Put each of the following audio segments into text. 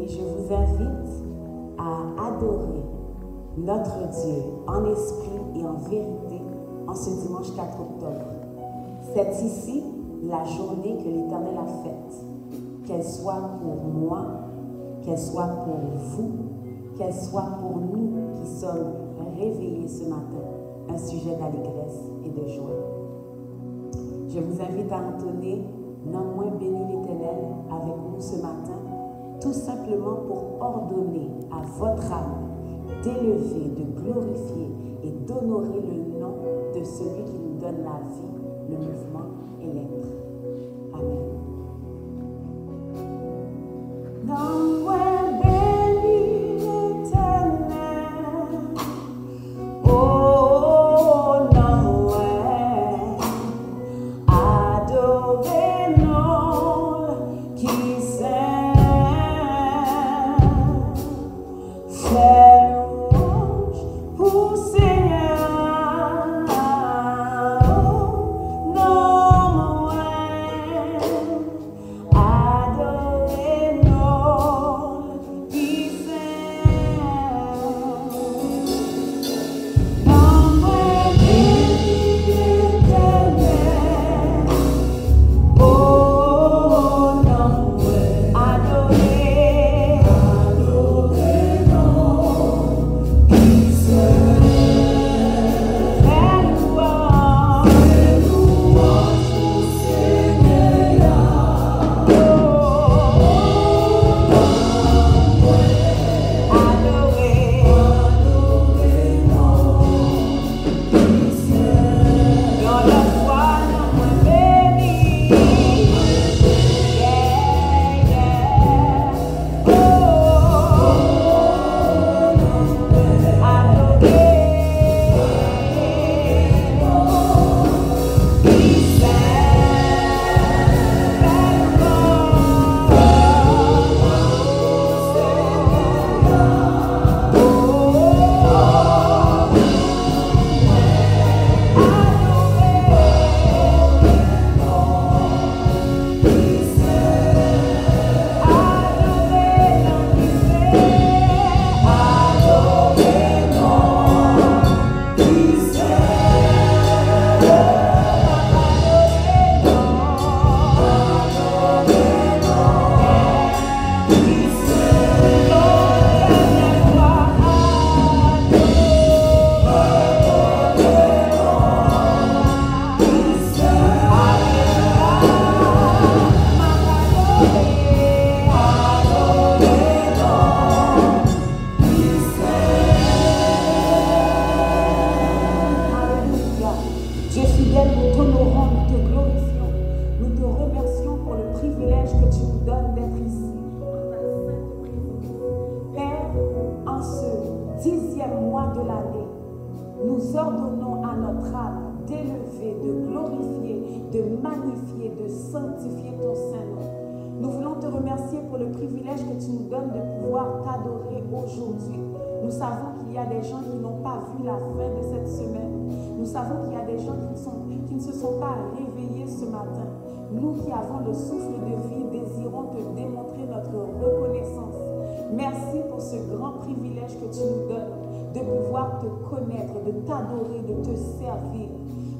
et je vous invite à adorer notre Dieu en esprit et en vérité en ce dimanche 4 octobre. C'est ici la journée que l'Éternel a faite, qu'elle soit pour moi, qu'elle soit pour vous, qu'elle soit pour nous qui sommes réveillés ce matin, un sujet d'allégresse et de joie. Je vous invite à entonner « Non moins béni l'Éternel » avec nous ce matin, tout simplement pour ordonner à votre âme d'élever, de glorifier et d'honorer le nom de celui qui nous donne la vie, le mouvement et l'être. Amen. Non moins béni l'Éternel, oh non moins adoré non qui s'aime, fais louange pour Seigneur, non moins adoré non qui s'aime, non moins béni l'Éternel, oh non moins adoré non qui s'aime, fais louange pour Seigneur, adoré dans la foi, non moins béni, yeah, yeah, oh, adoré qui Alléluia. Dieu fidèle, nous t'honorons, nous te glorifions, nous te remercions pour le privilège que tu nous donnes d'être ici. Père, en ce 10e mois de l'année, nous ordonnons à notre âme d'élever, de glorifier, de magnifier, de sanctifier ton Saint-Nom. Nous voulons te remercier pour le privilège que tu nous donnes de pouvoir t'adorer aujourd'hui. Nous savons qu'il y a des gens qui n'ont pas vu la fin de cette semaine. Nous savons qu'il y a des gens qui ne se sont pas réveillés ce matin. Nous qui avons le souffle de vie, désirons te démontrer notre reconnaissance. Merci pour ce grand privilège que tu nous donnes de pouvoir te connaître, de t'adorer, de te servir.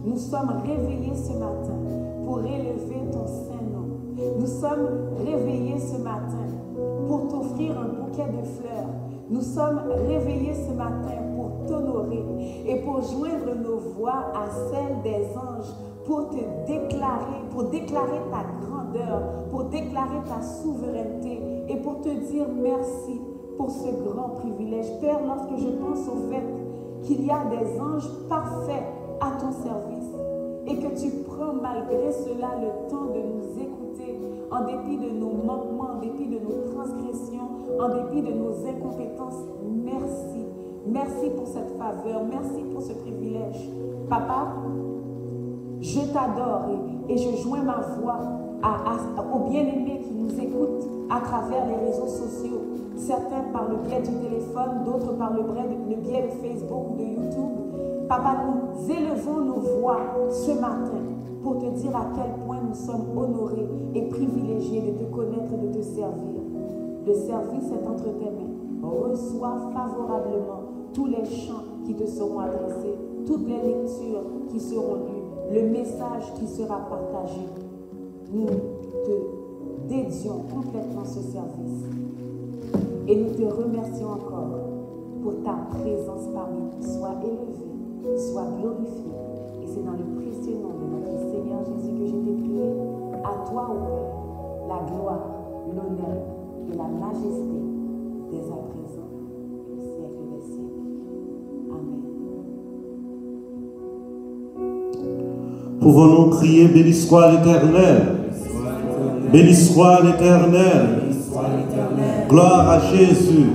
Nous sommes réveillés ce matin pour élever ton Saint-Nom. Nous sommes réveillés ce matin pour t'offrir un bouquet de fleurs. Nous sommes réveillés ce matin pour t'honorer et pour joindre nos voix à celles des anges pour te déclarer, pour déclarer ta grandeur, pour déclarer ta souveraineté et pour te dire merci pour ce grand privilège. Père, lorsque je pense au fait qu'il y a des anges parfaits à ton service et que tu prends malgré cela le temps de nous écouter en dépit de nos manquements, en dépit de nos transgressions, en dépit de nos incompétences, merci. Merci pour cette faveur, merci pour ce privilège. Papa, je t'adore et je joins ma voix aux bien-aimés qui nous écoutent à travers les réseaux sociaux. Certains par le biais du téléphone, d'autres par le biais de Facebook ou de YouTube. Papa, nous élevons nos voix ce matin pour te dire à quel point nous sommes honorés et privilégiés de te connaître et de te servir. Le service est entre tes mains. Reçois favorablement tous les chants qui te seront adressés, toutes les lectures qui seront lues, le message qui sera partagé. Nous te dédions complètement ce service. Et nous te remercions encore pour ta présence parmi nous. Sois élevé, sois glorifié. Et c'est dans le précieux nom de notre Seigneur Jésus que je t'ai prié. À toi, ô Père, la gloire, l'honneur et la majesté dès à présent, au siècle des siècles. Amen. Pouvons-nous crier, béni soit l'Éternel. Béni soit l'Éternel. Gloire à Jésus.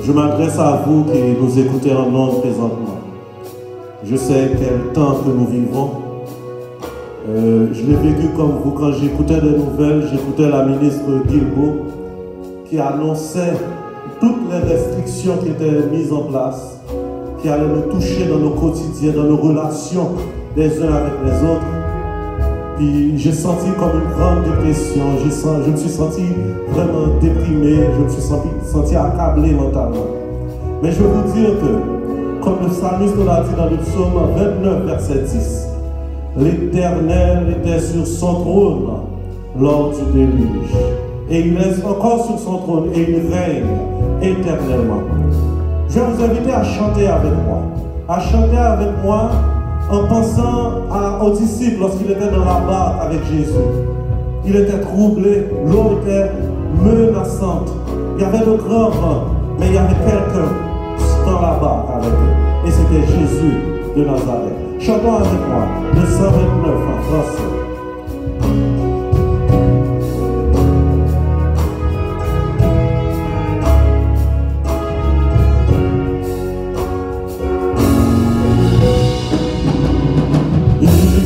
Je m'adresse à vous qui nous écoutez en ondes présentement. Je sais quel temps que nous vivons. Je l'ai vécu comme vous quand j'écoutais des nouvelles. J'écoutais la ministre Guilbeault qui annonçait toutes les restrictions qui étaient mises en place, qui allaient nous toucher dans nos quotidiens, dans nos relations des uns avec les autres. Puis j'ai senti comme une grande dépression, je me suis senti vraiment déprimé, je me suis senti accablé mentalement. Mais je vais vous dire que, comme le psalmiste l'a dit dans le psaume 29, verset 10, l'Éternel était sur son trône lors du déluge. Et il est encore sur son trône et il règne éternellement. Je vais vous inviter à chanter avec moi. À chanter avec moi en pensant aux disciples lorsqu'il était dans la barque avec Jésus. Il était troublé, l'eau était menaçante. Il y avait de grands vents, mais il y avait quelqu'un dans la barque avec eux. Et c'était Jésus de Nazareth. Chantons avec moi le 129 en français. Nous serons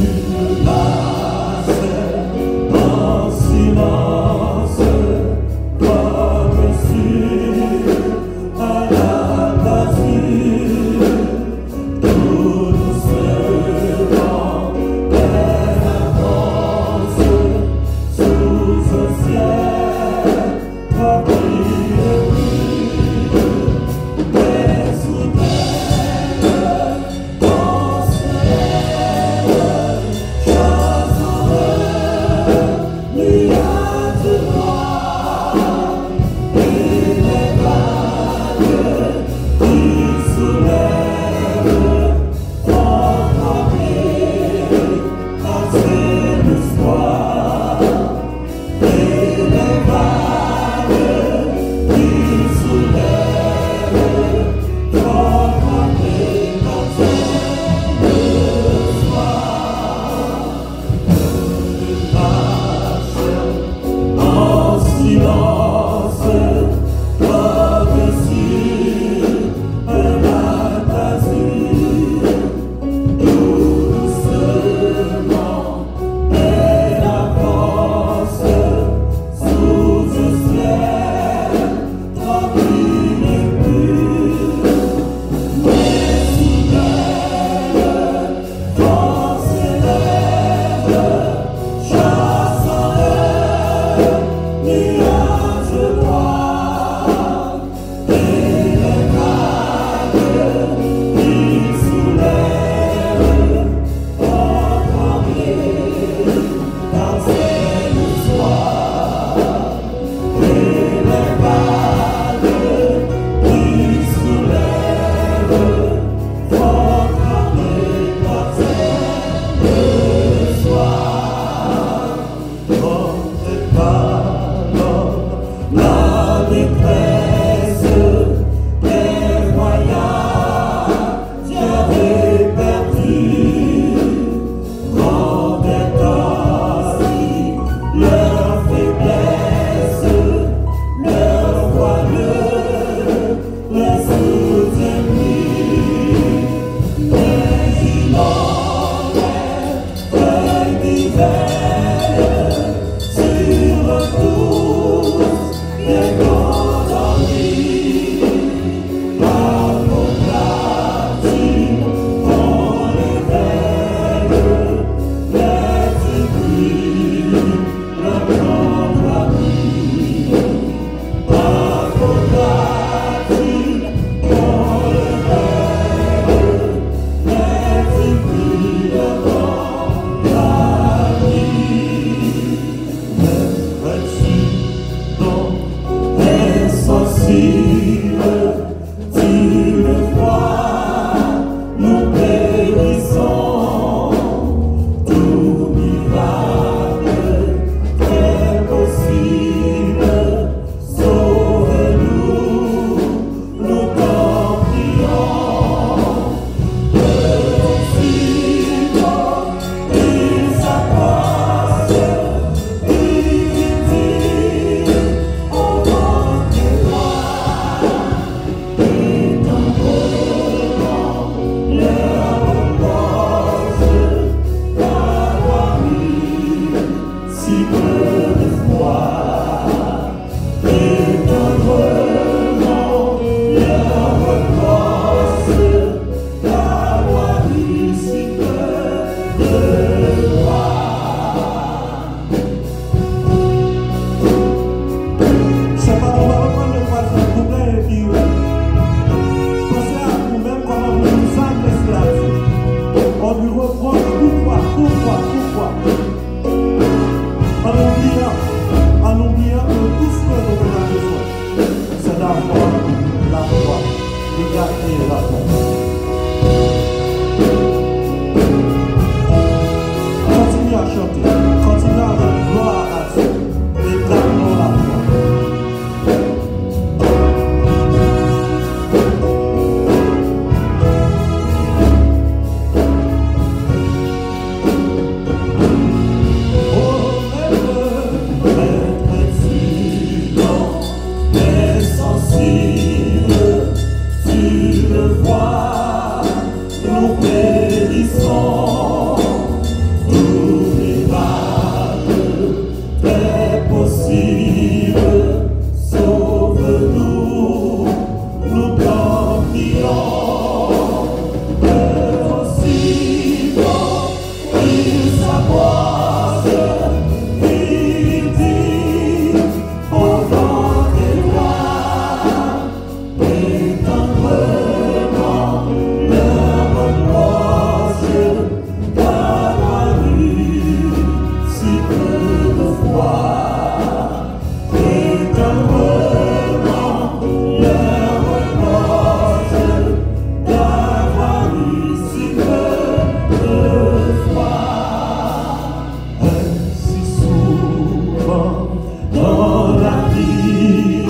dans la vie,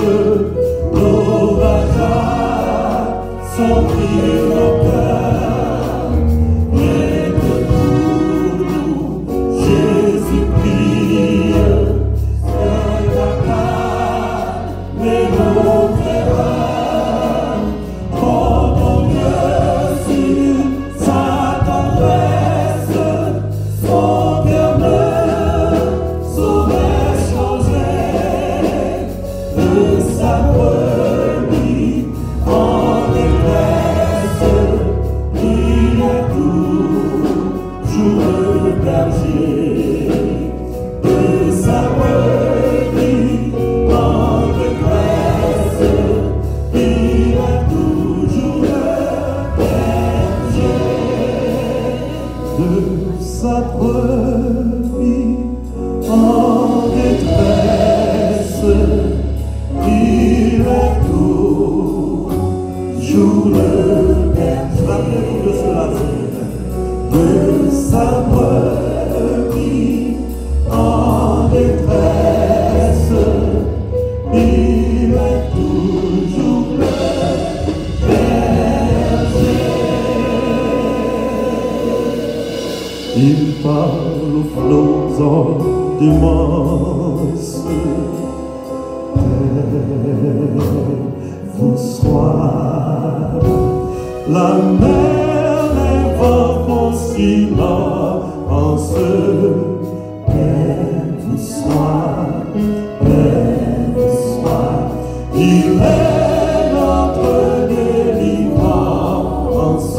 nos batailles sont prises au cœur, mais que pour nous, Jésus prie, c'est la calme et nos terreurs, oh mon Dieu, sur sa tendresse, son cœur me saurait changer de sa brebis en détresse. Il est toujours le berger de sa brebis en détresse. Il est toujours le berger de sa brebis en détresse. Il est toujours le berger. Rappelez-vous de cela, de sa brebis en détresse. Il est toujours le berger. Il parle aux flots immenses. Vous soir, la mer, les vents font silence. Vous soir, il est notre délivrance.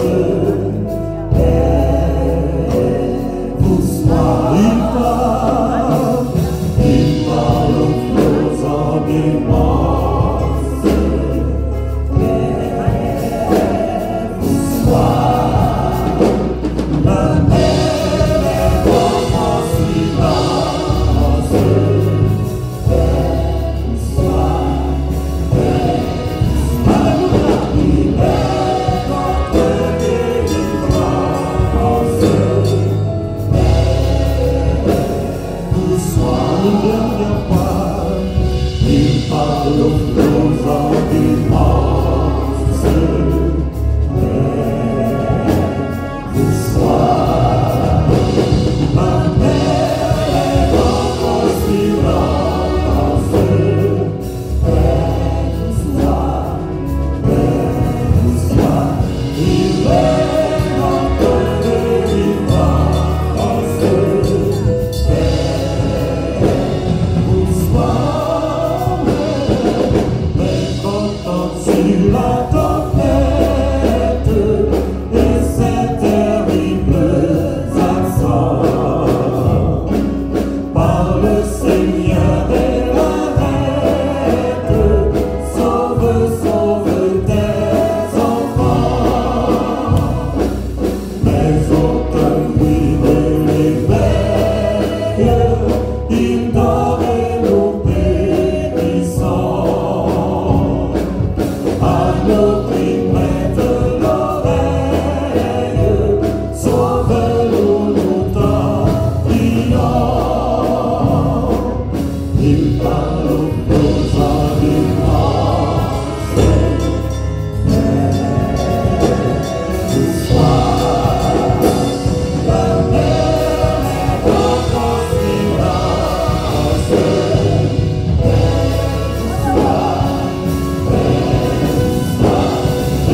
Vous soir, il parle aux flots en immense. Vous soir, la mer est en silence. Vous soir, alléluia, il est notre délivrance. Vous soir, une dernière fois, il parle aux flots en immense. Vous soir, la mer est en silence. Vous soir, il est notre délivrance. Vous soir, mais quand sur la tempête et ses terribles accents, par le Seigneur des l'arrête, sauve tes enfants. Mais aucun bruit ne l'éveille, il dort et nous bénissons. À nos cris prête l'oreille, sauve-nous, nous t'en prions. Il parle aux flots en immense. Ce soir, la mer est en silence. Il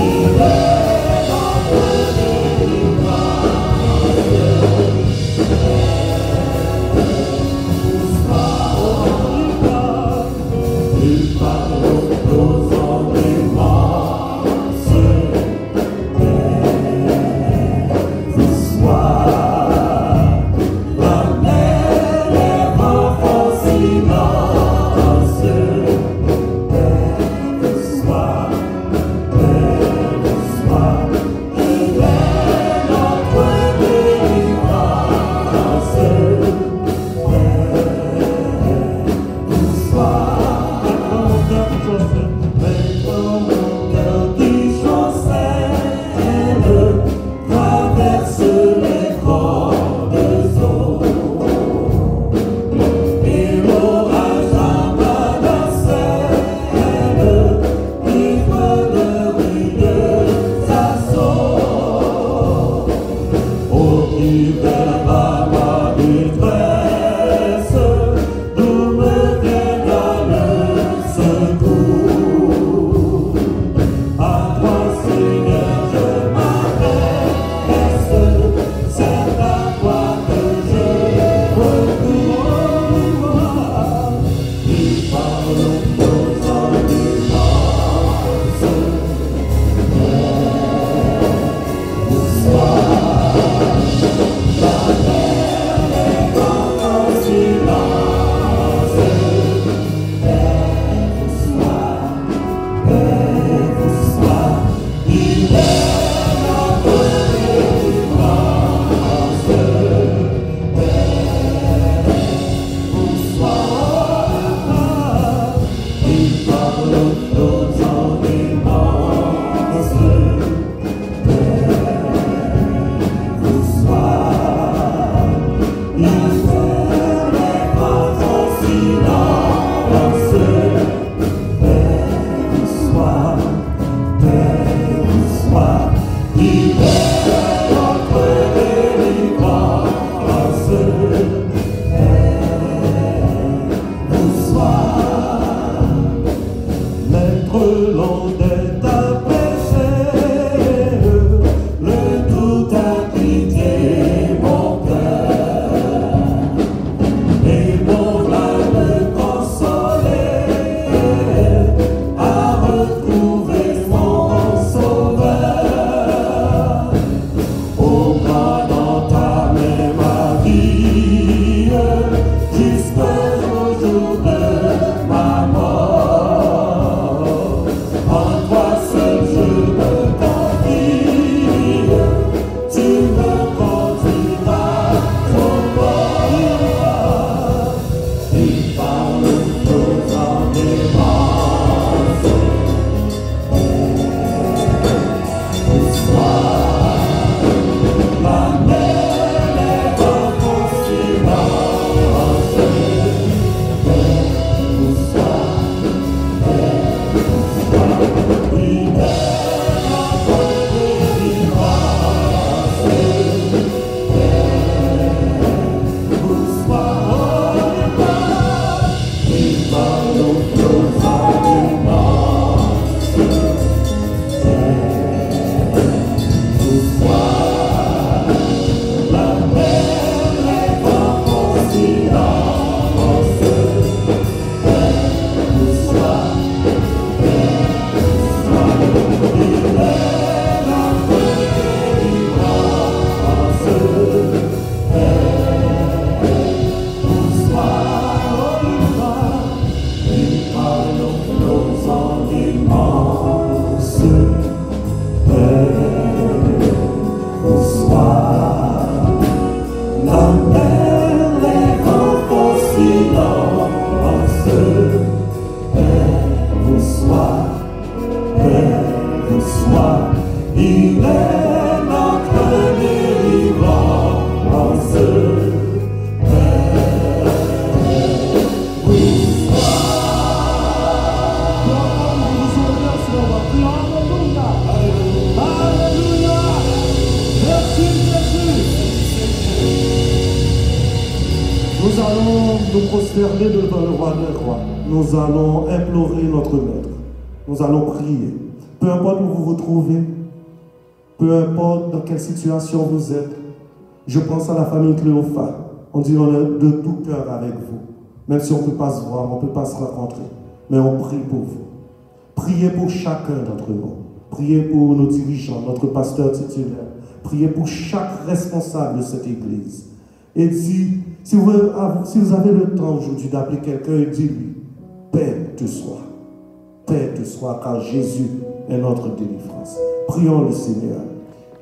Nous allons implorer notre Maître. Nous allons prier. Peu importe où vous vous trouvez, peu importe dans quelle situation vous êtes, je pense à la famille Cléophas. On dit on est de tout cœur avec vous. Même si on ne peut pas se voir, on ne peut pas se rencontrer. Mais on prie pour vous. Priez pour chacun d'entre nous. Priez pour nos dirigeants, notre pasteur titulaire. Priez pour chaque responsable de cette église. Et dit, si vous avez le temps aujourd'hui d'appeler quelqu'un et dis-lui, paix te soit. Paix te soit, car Jésus est notre délivrance. Prions le Seigneur.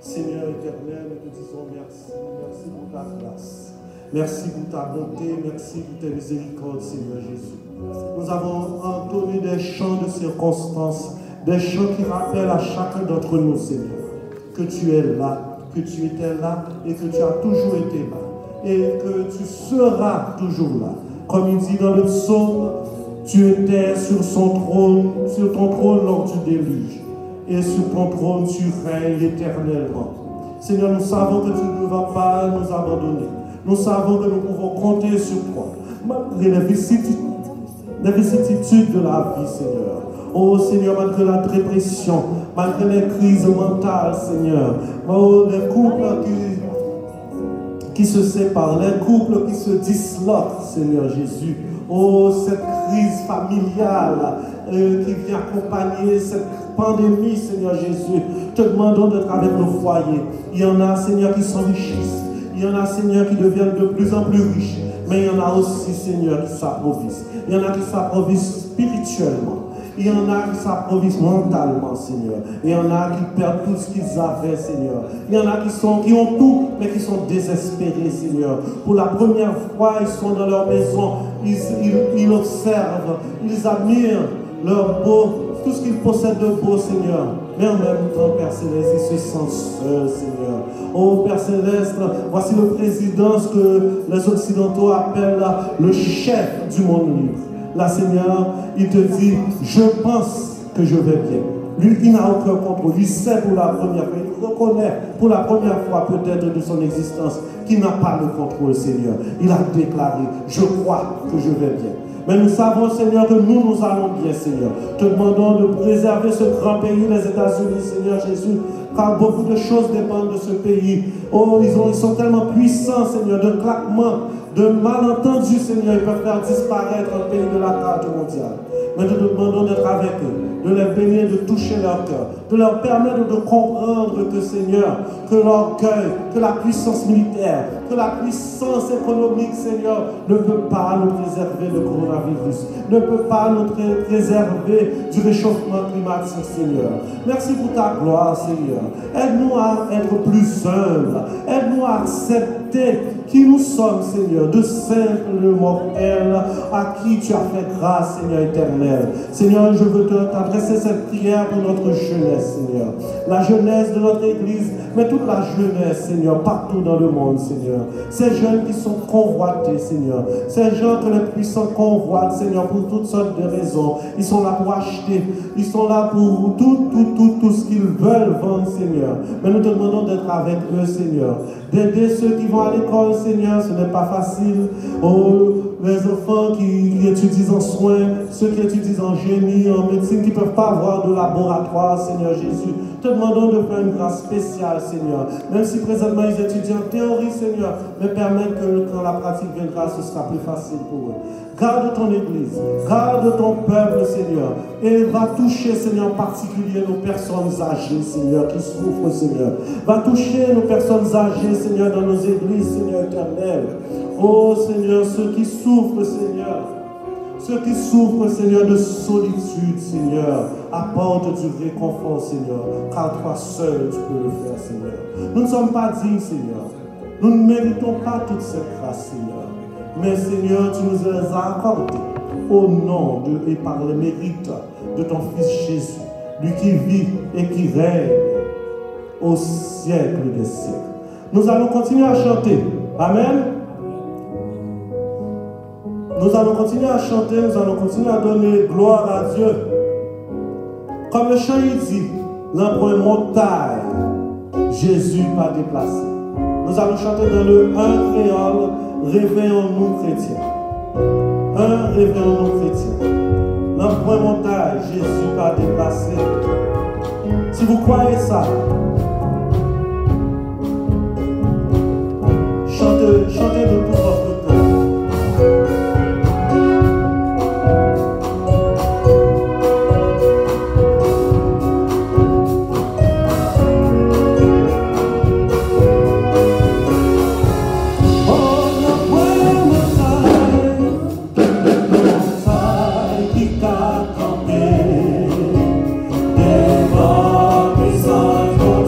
Seigneur éternel, nous te disons merci. Merci pour ta grâce. Merci pour ta bonté. Merci pour tes miséricordes, Seigneur Jésus. Nous avons entonné des chants de circonstances, des chants qui rappellent à chacun d'entre nous, Seigneur, que tu es là, que tu étais là et que tu as toujours été là. Et que tu seras toujours là. Comme il dit dans le psaume, tu étais sur ton trône lors du déluge. Et sur ton trône, tu règnes éternellement. Seigneur, nous savons que tu ne vas pas nous abandonner. Nous savons que nous pouvons compter sur toi. Malgré les vicissitudes de la vie, Seigneur. Oh Seigneur, malgré la dépression, malgré les crises mentales, Seigneur. Oh, les couples qui se séparent, les couples qui se disloquent, Seigneur Jésus. Oh, cette crise familiale qui vient accompagner cette pandémie, Seigneur Jésus. Te demandons d'être avec nos foyers. Il y en a, Seigneur, qui s'enrichissent. Il y en a, Seigneur, qui deviennent de plus en plus riches. Mais il y en a aussi, Seigneur, qui s'approvisent. Il y en a qui s'approvisent spirituellement. Il y en a qui s'approvisent mentalement, Seigneur. Il y en a qui perdent tout ce qu'ils avaient, Seigneur. Il y en a qui ont tout, mais qui sont désespérés, Seigneur. Pour la première fois, ils sont dans leur maison. Ils observent, ils admirent leur beau, tout ce qu'ils possèdent de beau, Seigneur. Mais en même temps, Père Céleste, ils se sentent seuls, Seigneur. Oh, Père Céleste, voici le président, ce que les Occidentaux appellent le chef du monde libre. là, Seigneur, il te dit, je pense que je vais bien. Lui, il n'a aucun contrôle. Il sait pour la première fois, il reconnaît pour la première fois peut-être de son existence qu'il n'a pas le contrôle, Seigneur. Il a déclaré, je crois que je vais bien. Mais nous savons, Seigneur, que nous allons bien, Seigneur. Te demandons de préserver ce grand pays, les États-Unis, Seigneur Jésus, car beaucoup de choses dépendent de ce pays. Oh, ils sont tellement puissants, Seigneur, de claquements, de malentendus, Seigneur, ils peuvent faire disparaître un pays de la carte mondiale. Mais nous te demandons d'être avec eux, de les bénir, de toucher leur cœur, de leur permettre de comprendre que, Seigneur, que l'orgueil, que la puissance militaire, que la puissance économique, Seigneur, ne peut pas nous préserver du coronavirus, ne peut pas nous préserver du réchauffement climatique, Seigneur. Merci pour ta gloire, Seigneur. Aide-nous à être plus humbles, aide-nous à accepter qui nous sommes, Seigneur, de simples mortels à qui tu as fait grâce, Seigneur éternel. Seigneur, je veux t'adresser cette prière pour notre jeunesse, Seigneur. La jeunesse de notre Église, mais toute la jeunesse, Seigneur, partout dans le monde, Seigneur. Ces jeunes qui sont convoités, Seigneur. Ces gens que les puissants convoitent, Seigneur, pour toutes sortes de raisons. Ils sont là pour acheter. Ils sont là pour tout ce qu'ils veulent vendre, Seigneur. Mais nous te demandons d'être avec eux, Seigneur. D'aider ceux qui vont à l'école, Seigneur, ce n'est pas facile. Oh, les enfants qui étudient en soins, ceux qui étudient en génie, en médecine, qui ne peuvent pas avoir de laboratoire, Seigneur Jésus. Te demandons de faire une grâce spéciale, Seigneur. Même si présentement ils étudient en théorie, Seigneur, mais permettre que quand la pratique viendra, ce sera plus facile pour eux. Garde ton Église, garde ton peuple, Seigneur, et va toucher, Seigneur, en particulier nos personnes âgées, Seigneur, qui souffrent, Seigneur. Va toucher nos personnes âgées, Seigneur, dans nos églises, Seigneur éternel. Oh, Seigneur, ceux qui souffrent, Seigneur, ceux qui souffrent, Seigneur, de solitude, Seigneur, apporte du réconfort, Seigneur, car toi seul, tu peux le faire, Seigneur. Nous ne sommes pas dignes, Seigneur. Nous ne méritons pas toute cette grâce, Seigneur. Mais, Seigneur, tu nous les as accordés au nom et par les mérites de ton Fils Jésus, lui qui vit et qui règne au siècle des siècles. Nous allons continuer à chanter. Amen. Nous allons continuer à chanter, nous allons continuer à donner gloire à Dieu. Comme le chant il dit, l'empreinte montagne, Jésus pas déplacé. Nous allons chanter dans le 1 créole, réveillons-nous chrétiens. 1, réveillons-nous chrétiens. L'empreinte montagne, Jésus pas déplacé. Si vous croyez ça, chantez de tout votre cœur. Devant mes anges,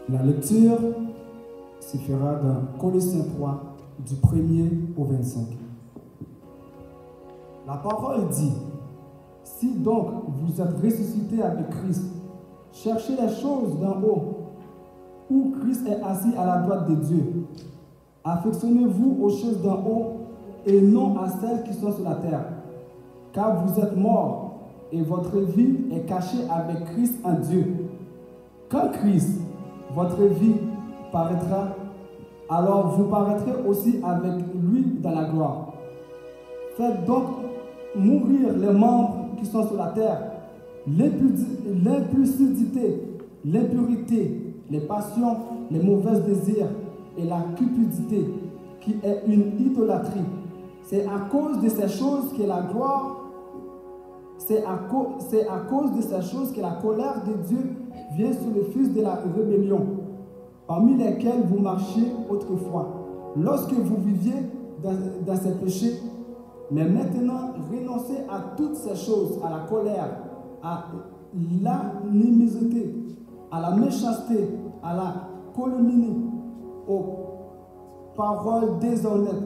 La lecture se fera dans Colossiens 3, du 1er au 25. La parole dit: si donc vous êtes ressuscités avec Christ, cherchez les choses d'en haut, où Christ est assis à la droite de Dieu. Affectionnez-vous aux choses d'en haut et non à celles qui sont sur la terre. Car vous êtes morts et votre vie est cachée avec Christ en Dieu. Quand Christ, votre vie, paraîtra, alors vous paraîtrez aussi avec lui dans la gloire. Faites donc mourir les membres qui sont sur la terre, l'impulsivité, l'impurité, les passions, les mauvais désirs et la cupidité, qui est une idolâtrie. C'est à cause de ces choses que la gloire, c'est à cause de ces choses que la colère de Dieu vient sur les fils de la rébellion, parmi lesquels vous marchiez autrefois, lorsque vous viviez dans ces péchés. Mais maintenant, renoncez à toutes ces choses, à la colère, à l'animosité, à la méchanceté, à la calomnie, aux paroles déshonnêtes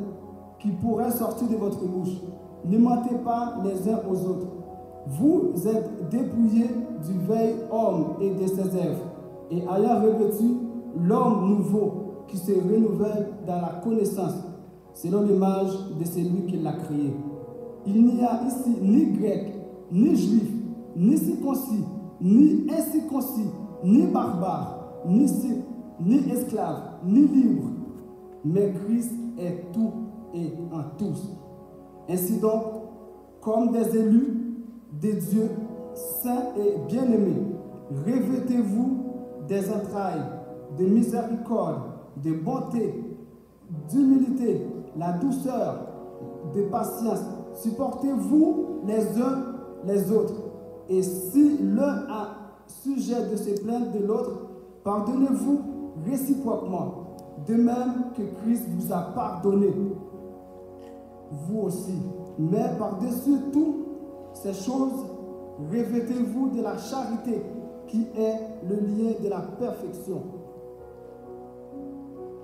qui pourraient sortir de votre bouche. Ne mentez pas les uns aux autres. Vous êtes dépouillés du vieil homme et de ses œuvres, et ayant revêtu l'homme nouveau qui se renouvelle dans la connaissance, selon l'image de celui qui l'a créé. Il n'y a ici ni grec, ni juif, ni circoncis, ni incirconcis, ni barbare, ni scythe, ni esclave, ni libre, mais Christ est tout et en tous. Ainsi donc, comme des élus, des dieux, saints et bien-aimés, revêtez-vous des entrailles, de miséricorde, de bonté, d'humilité, la douceur, de patience. Supportez-vous les uns les autres. Et si l'un a sujet de se plaindre de l'autre, pardonnez-vous réciproquement, de même que Christ vous a pardonné, vous aussi. Mais par-dessus toutes ces choses, revêtez-vous de la charité qui est le lien de la perfection.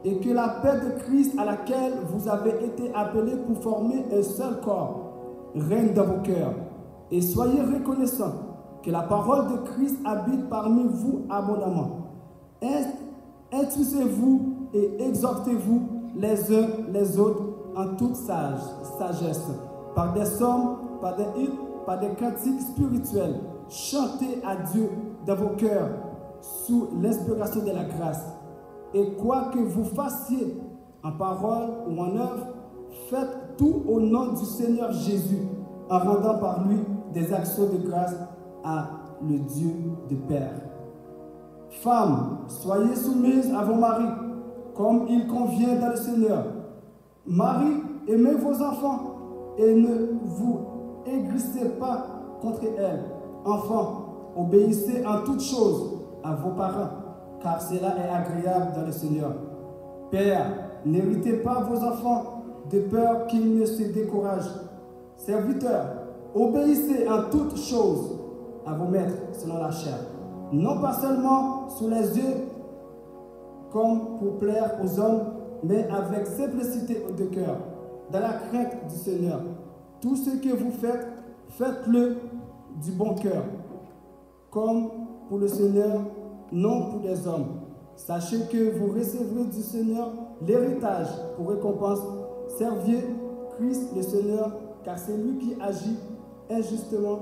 Et que la paix de Christ à laquelle vous avez été appelés pour former un seul corps règne dans vos cœurs. Et soyez reconnaissants que la parole de Christ habite parmi vous abondamment. Instruisez-vous et exhortez-vous les uns les autres en toute sagesse, par des psaumes, par des hymnes, par des cantiques spirituels. Chantez à Dieu dans vos cœurs sous l'inspiration de la grâce. Et quoi que vous fassiez en parole ou en œuvre, faites tout au nom du Seigneur Jésus, en rendant par lui des actions de grâce à le Dieu de Père. Femmes, soyez soumises à vos maris, comme il convient dans le Seigneur. Maris, aimez vos enfants et ne vous aigrissez pas contre elles. Enfants, obéissez en toutes choses à vos parents, car cela est agréable dans le Seigneur. Père, n'héritez pas vos enfants de peur qu'ils ne se découragent. Serviteurs, obéissez en toutes choses à vos maîtres selon la chair, non pas seulement sous les yeux comme pour plaire aux hommes, mais avec simplicité de cœur, dans la crainte du Seigneur. Tout ce que vous faites, faites-le du bon cœur, comme pour le Seigneur, non pour les hommes. Sachez que vous recevrez du Seigneur l'héritage pour récompense. Serviez Christ le Seigneur, car c'est lui qui agit injustement,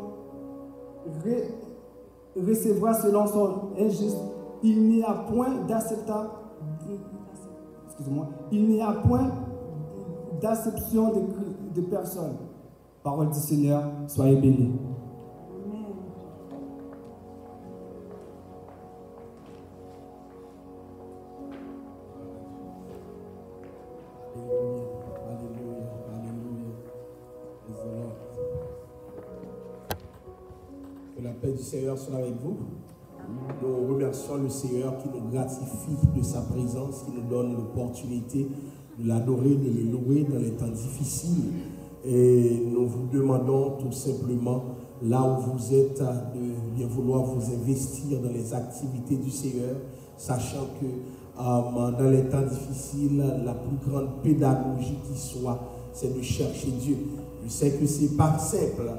recevra selon son injuste. Il n'y a point d'acceptation, il n'y a point d'acception de personne. Parole du Seigneur, soyez bénis. Que la paix du Seigneur soit avec vous. Nous remercions le Seigneur qui nous gratifie de sa présence, qui nous donne l'opportunité de l'adorer, de le louer dans les temps difficiles. Et nous vous demandons tout simplement, là où vous êtes, de bien vouloir vous investir dans les activités du Seigneur, sachant que dans les temps difficiles, la plus grande pédagogie qui soit, c'est de chercher Dieu. Je sais que ce n'est pas simple,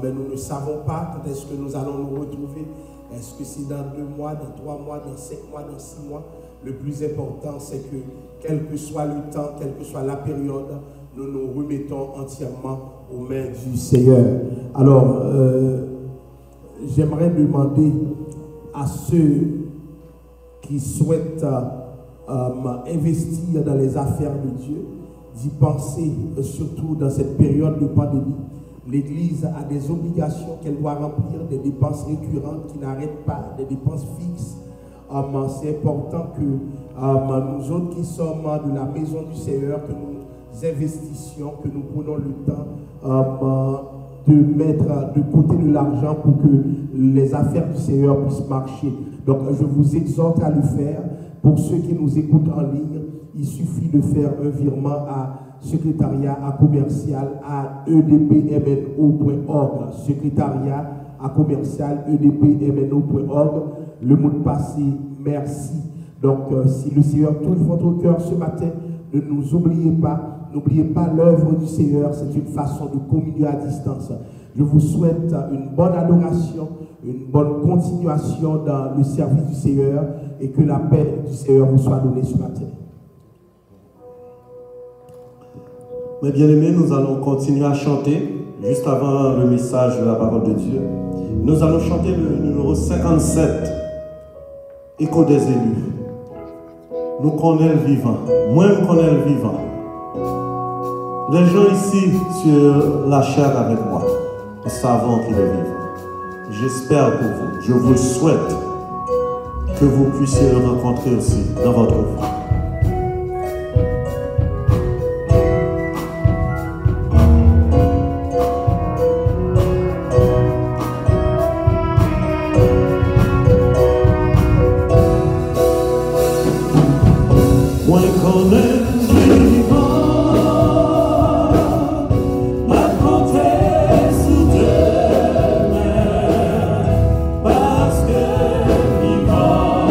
mais nous ne savons pas quand est-ce que nous allons nous retrouver. Est-ce que c'est dans 2 mois, dans 3 mois, dans 5 mois, dans 6 mois? Le plus important, c'est que quel que soit le temps, quelle que soit la période, nous nous remettons entièrement aux mains du Seigneur. Alors, j'aimerais demander à ceux qui souhaitent investir dans les affaires de Dieu, d'y penser, surtout dans cette période de pandémie. L'Église a des obligations qu'elle doit remplir, des dépenses récurrentes qui n'arrêtent pas, des dépenses fixes. C'est important que nous autres qui sommes de la maison du Seigneur, que nous investissions, que nous prenons le temps de mettre de côté de l'argent pour que les affaires du Seigneur puissent marcher. Donc je vous exhorte à le faire. Pour ceux qui nous écoutent en ligne, il suffit de faire un virement à secrétariat à commercial à edpmno.org, secrétariat à commercial edpmno.org. Le mot de passe est merci. Donc si le Seigneur touche votre cœur ce matin, ne nous oubliez pas, n'oubliez pas l'œuvre du Seigneur, c'est une façon de communier à distance. Je vous souhaite une bonne adoration, une bonne continuation dans le service du Seigneur. et que la paix du Seigneur vous soit donnée ce matin. Mes bien-aimés, nous allons continuer à chanter juste avant le message de la parole de Dieu. Nous allons chanter le numéro 57, Écho des élus. Nous connaissons le vivant, moi je connais le vivant. Les gens ici sur la chair avec moi, nous savons qu'il est vivant. J'espère pour vous, je vous le souhaite, que vous puissiez le rencontrer aussi dans votre vie. Parce que vivant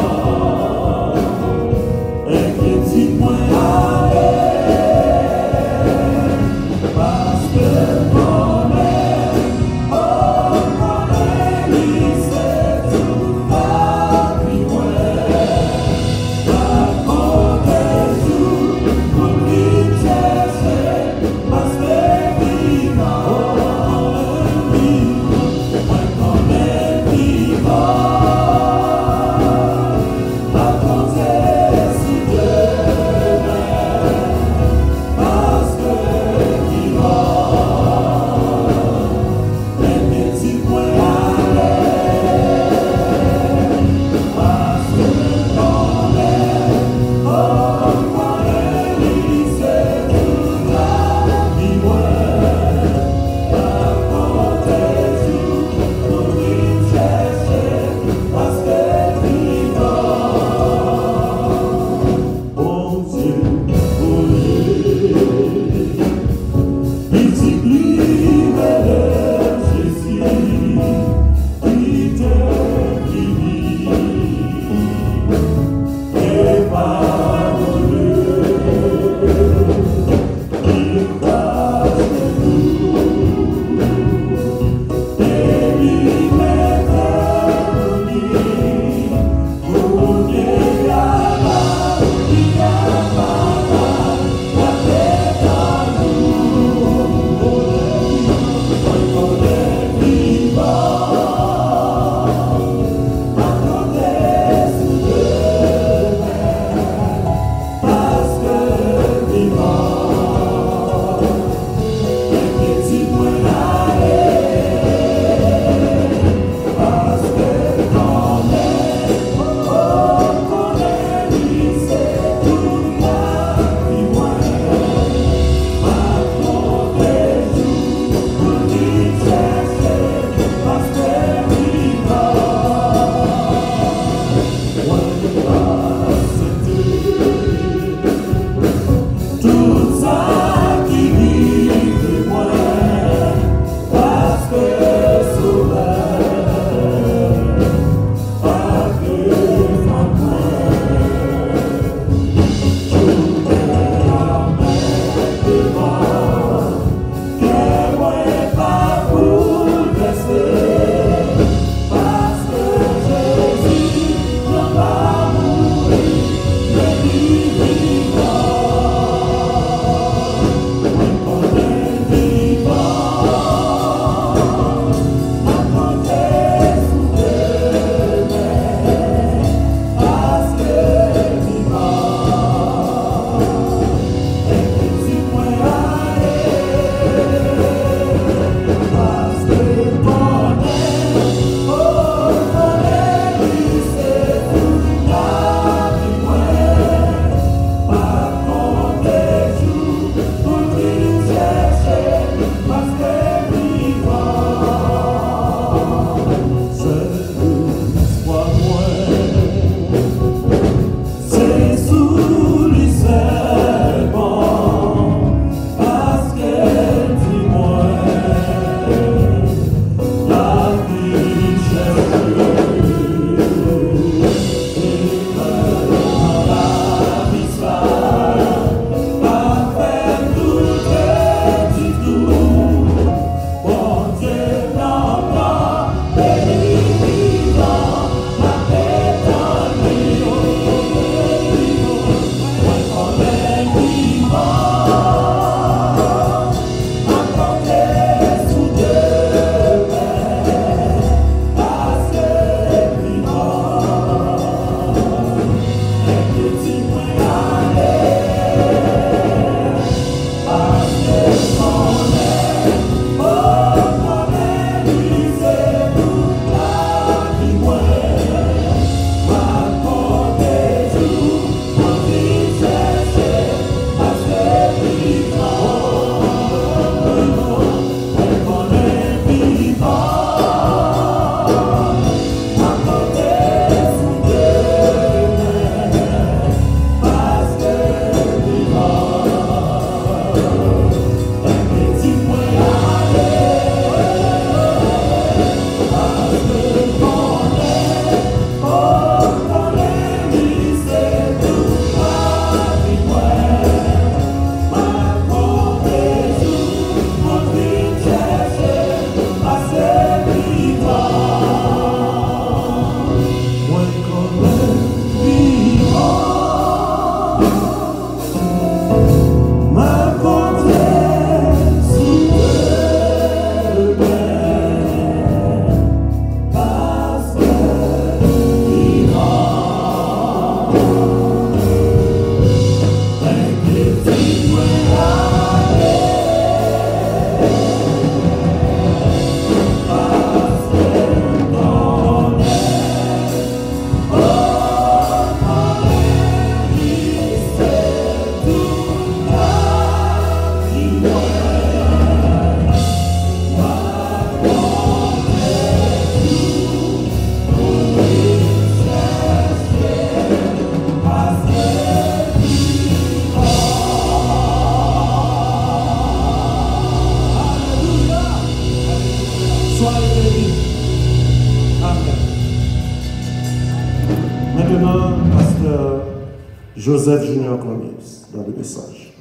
Joseph Junior Cornelius dans le message.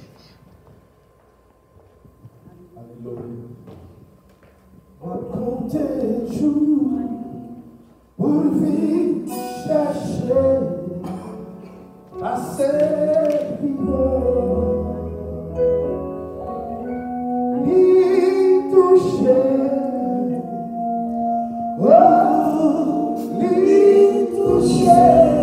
Pour vite chercher à ses vivants, l'y toucher, oh, l'y toucher.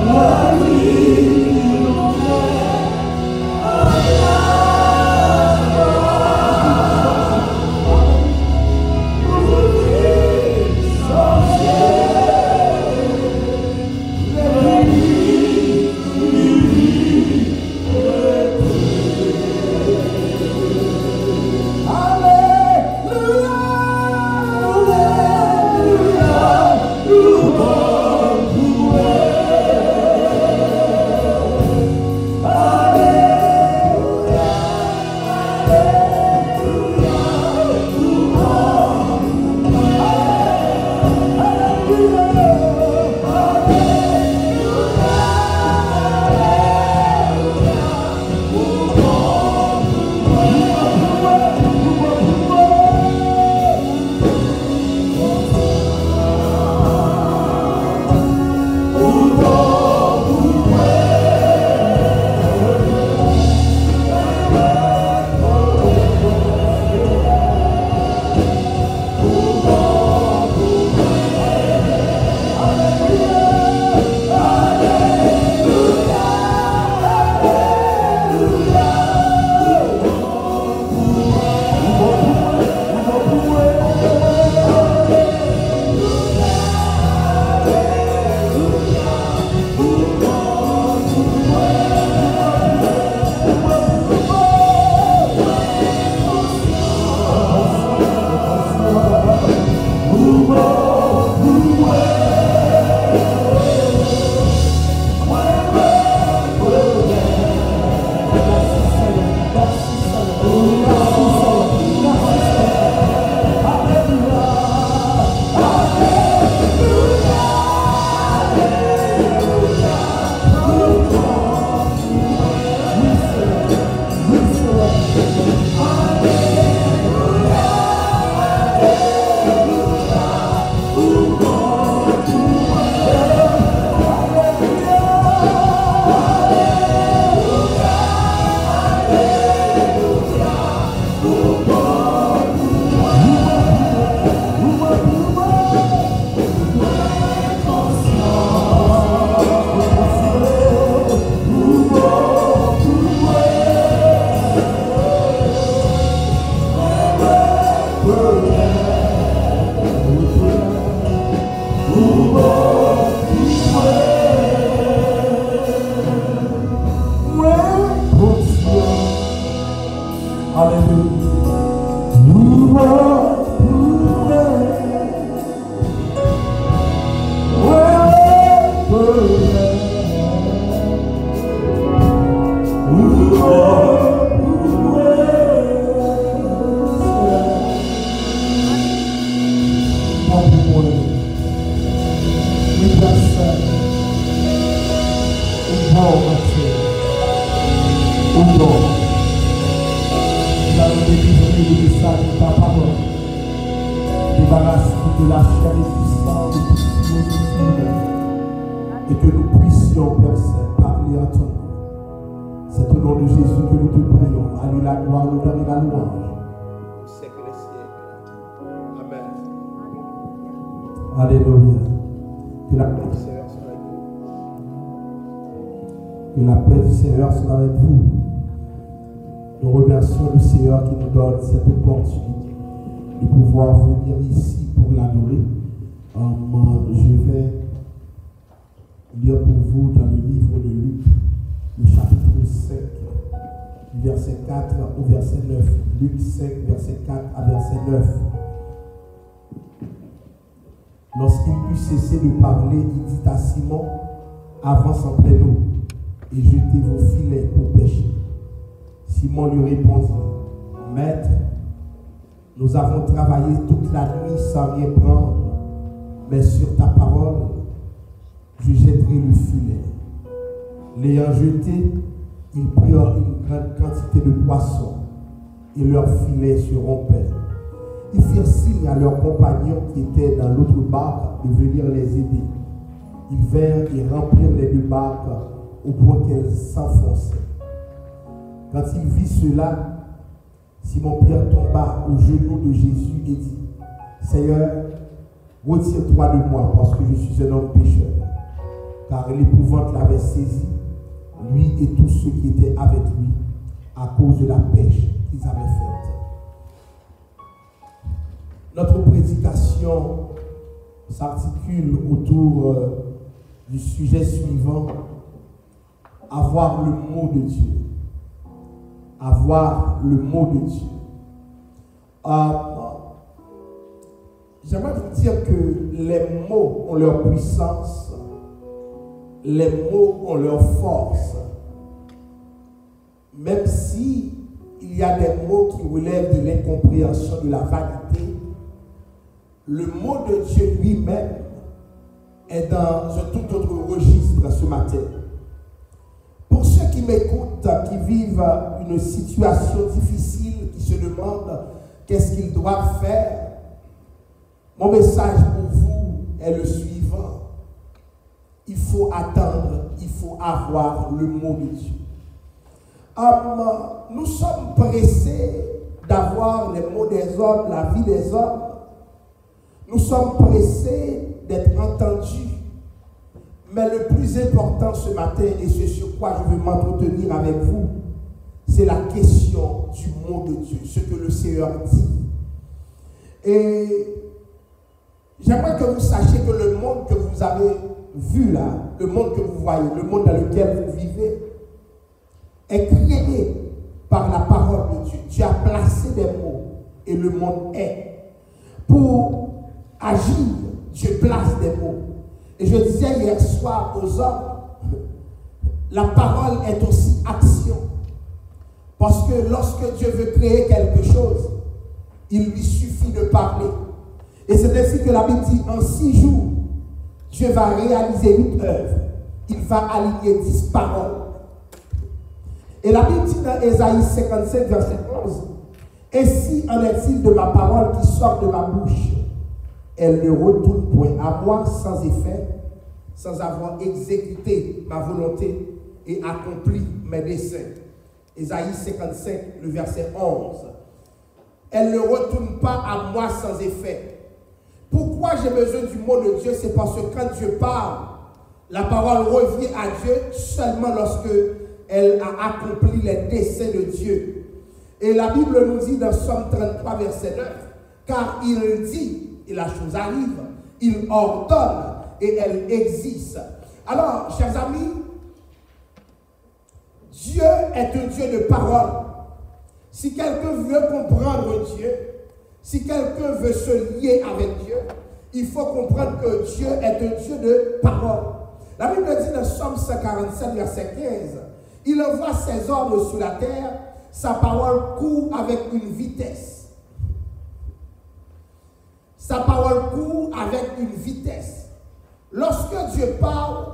La vie entier. Au nom, nous allons délivrer le message de ta parole. Débarrasse-nous de la chair et du sang, de tout ce qui nous est et que nous puissions, Père Saint, parler en ton nom. C'est au nom de Jésus que nous te prions. À lui la gloire, l'honneur et la louange. Au siècle des siècles. Amen. Alléluia. Que la paix du Seigneur soit avec vous. Que la paix du Seigneur soit avec vous. Nous remercions le Seigneur qui nous donne cette opportunité de pouvoir venir ici pour l'adorer. Je vais lire pour vous dans le livre de Luc, le chapitre 5, du verset 4 au verset 9. Luc 5, verset 4 à verset 9. Lorsqu'il eut cessé de parler, il dit à Simon, avance en pleine eau et jetez vos filets pour pêcher. Simon lui répondit, Maître, nous avons travaillé toute la nuit sans rien prendre, mais sur ta parole, je jetterai le filet. L'ayant jeté, ils prirent une grande quantité de poissons et leurs filets se rompaient. Ils firent signe à leurs compagnons qui étaient dans l'autre barque de venir les aider. Ils vinrent et remplirent les deux barques au point qu'elles s'enfonçaient. Quand il vit cela, Simon-Pierre tomba aux genoux de Jésus et dit, Seigneur, retire-toi de moi parce que je suis un homme pécheur. Car l'épouvante l'avait saisi, lui et tous ceux qui étaient avec lui, à cause de la pêche qu'ils avaient faite. Notre prédication s'articule autour du sujet suivant, avoir le mot de Dieu. Avoir le mot de Dieu. J'aimerais vous dire que les mots ont leur puissance, les mots ont leur force. Même si il y a des mots qui relèvent de l'incompréhension, de la vanité, le mot de Dieu lui-même est dans un tout autre registre ce matin. Pour ceux qui m'écoutent, qui vivent une situation difficile, qui se demandent qu'est-ce qu'ils doivent faire, mon message pour vous est le suivant. Il faut attendre, il faut avoir le mot de Dieu. Nous sommes pressés d'avoir les mots des hommes, la vie des hommes. Nous sommes pressés d'être entendus. Mais le plus important ce matin, et c'est sur quoi je veux m'entretenir avec vous, c'est la question du mot de Dieu, ce que le Seigneur dit. Et j'aimerais que vous sachiez que le monde que vous avez vu là, le monde que vous voyez, le monde dans lequel vous vivez, est créé par la parole de Dieu. Dieu a placé des mots et le monde est. Pour agir, Dieu place des mots. Et je disais hier soir aux hommes, la parole est aussi action. Parce que lorsque Dieu veut créer quelque chose, il lui suffit de parler. Et c'est ainsi que la Bible dit, en 6 jours, Dieu va réaliser une œuvre. Il va aligner 10 paroles. Et la Bible dit dans Ésaïe 55, verset 11, « Ainsi en est-il de ma parole qui sort de ma bouche. Elle ne retourne point à moi sans effet, sans avoir exécuté ma volonté et accompli mes desseins. » Ésaïe 55, le verset 11. « Elle ne retourne pas à moi sans effet. » Pourquoi j'ai besoin du mot de Dieu? C'est parce que quand Dieu parle, la parole revient à Dieu seulement lorsque elle a accompli les desseins de Dieu. Et la Bible nous dit dans Psaume 33, verset 9, « Car il dit, et la chose arrive, il ordonne, et elle existe. » Alors, chers amis, Dieu est un Dieu de parole. Si quelqu'un veut comprendre Dieu, si quelqu'un veut se lier avec Dieu, il faut comprendre que Dieu est un Dieu de parole. La Bible dit dans Psaume 147, verset 15, « Il envoie ses ordres sur la terre, sa parole court avec une vitesse. » Sa parole court avec une vitesse. Lorsque Dieu parle,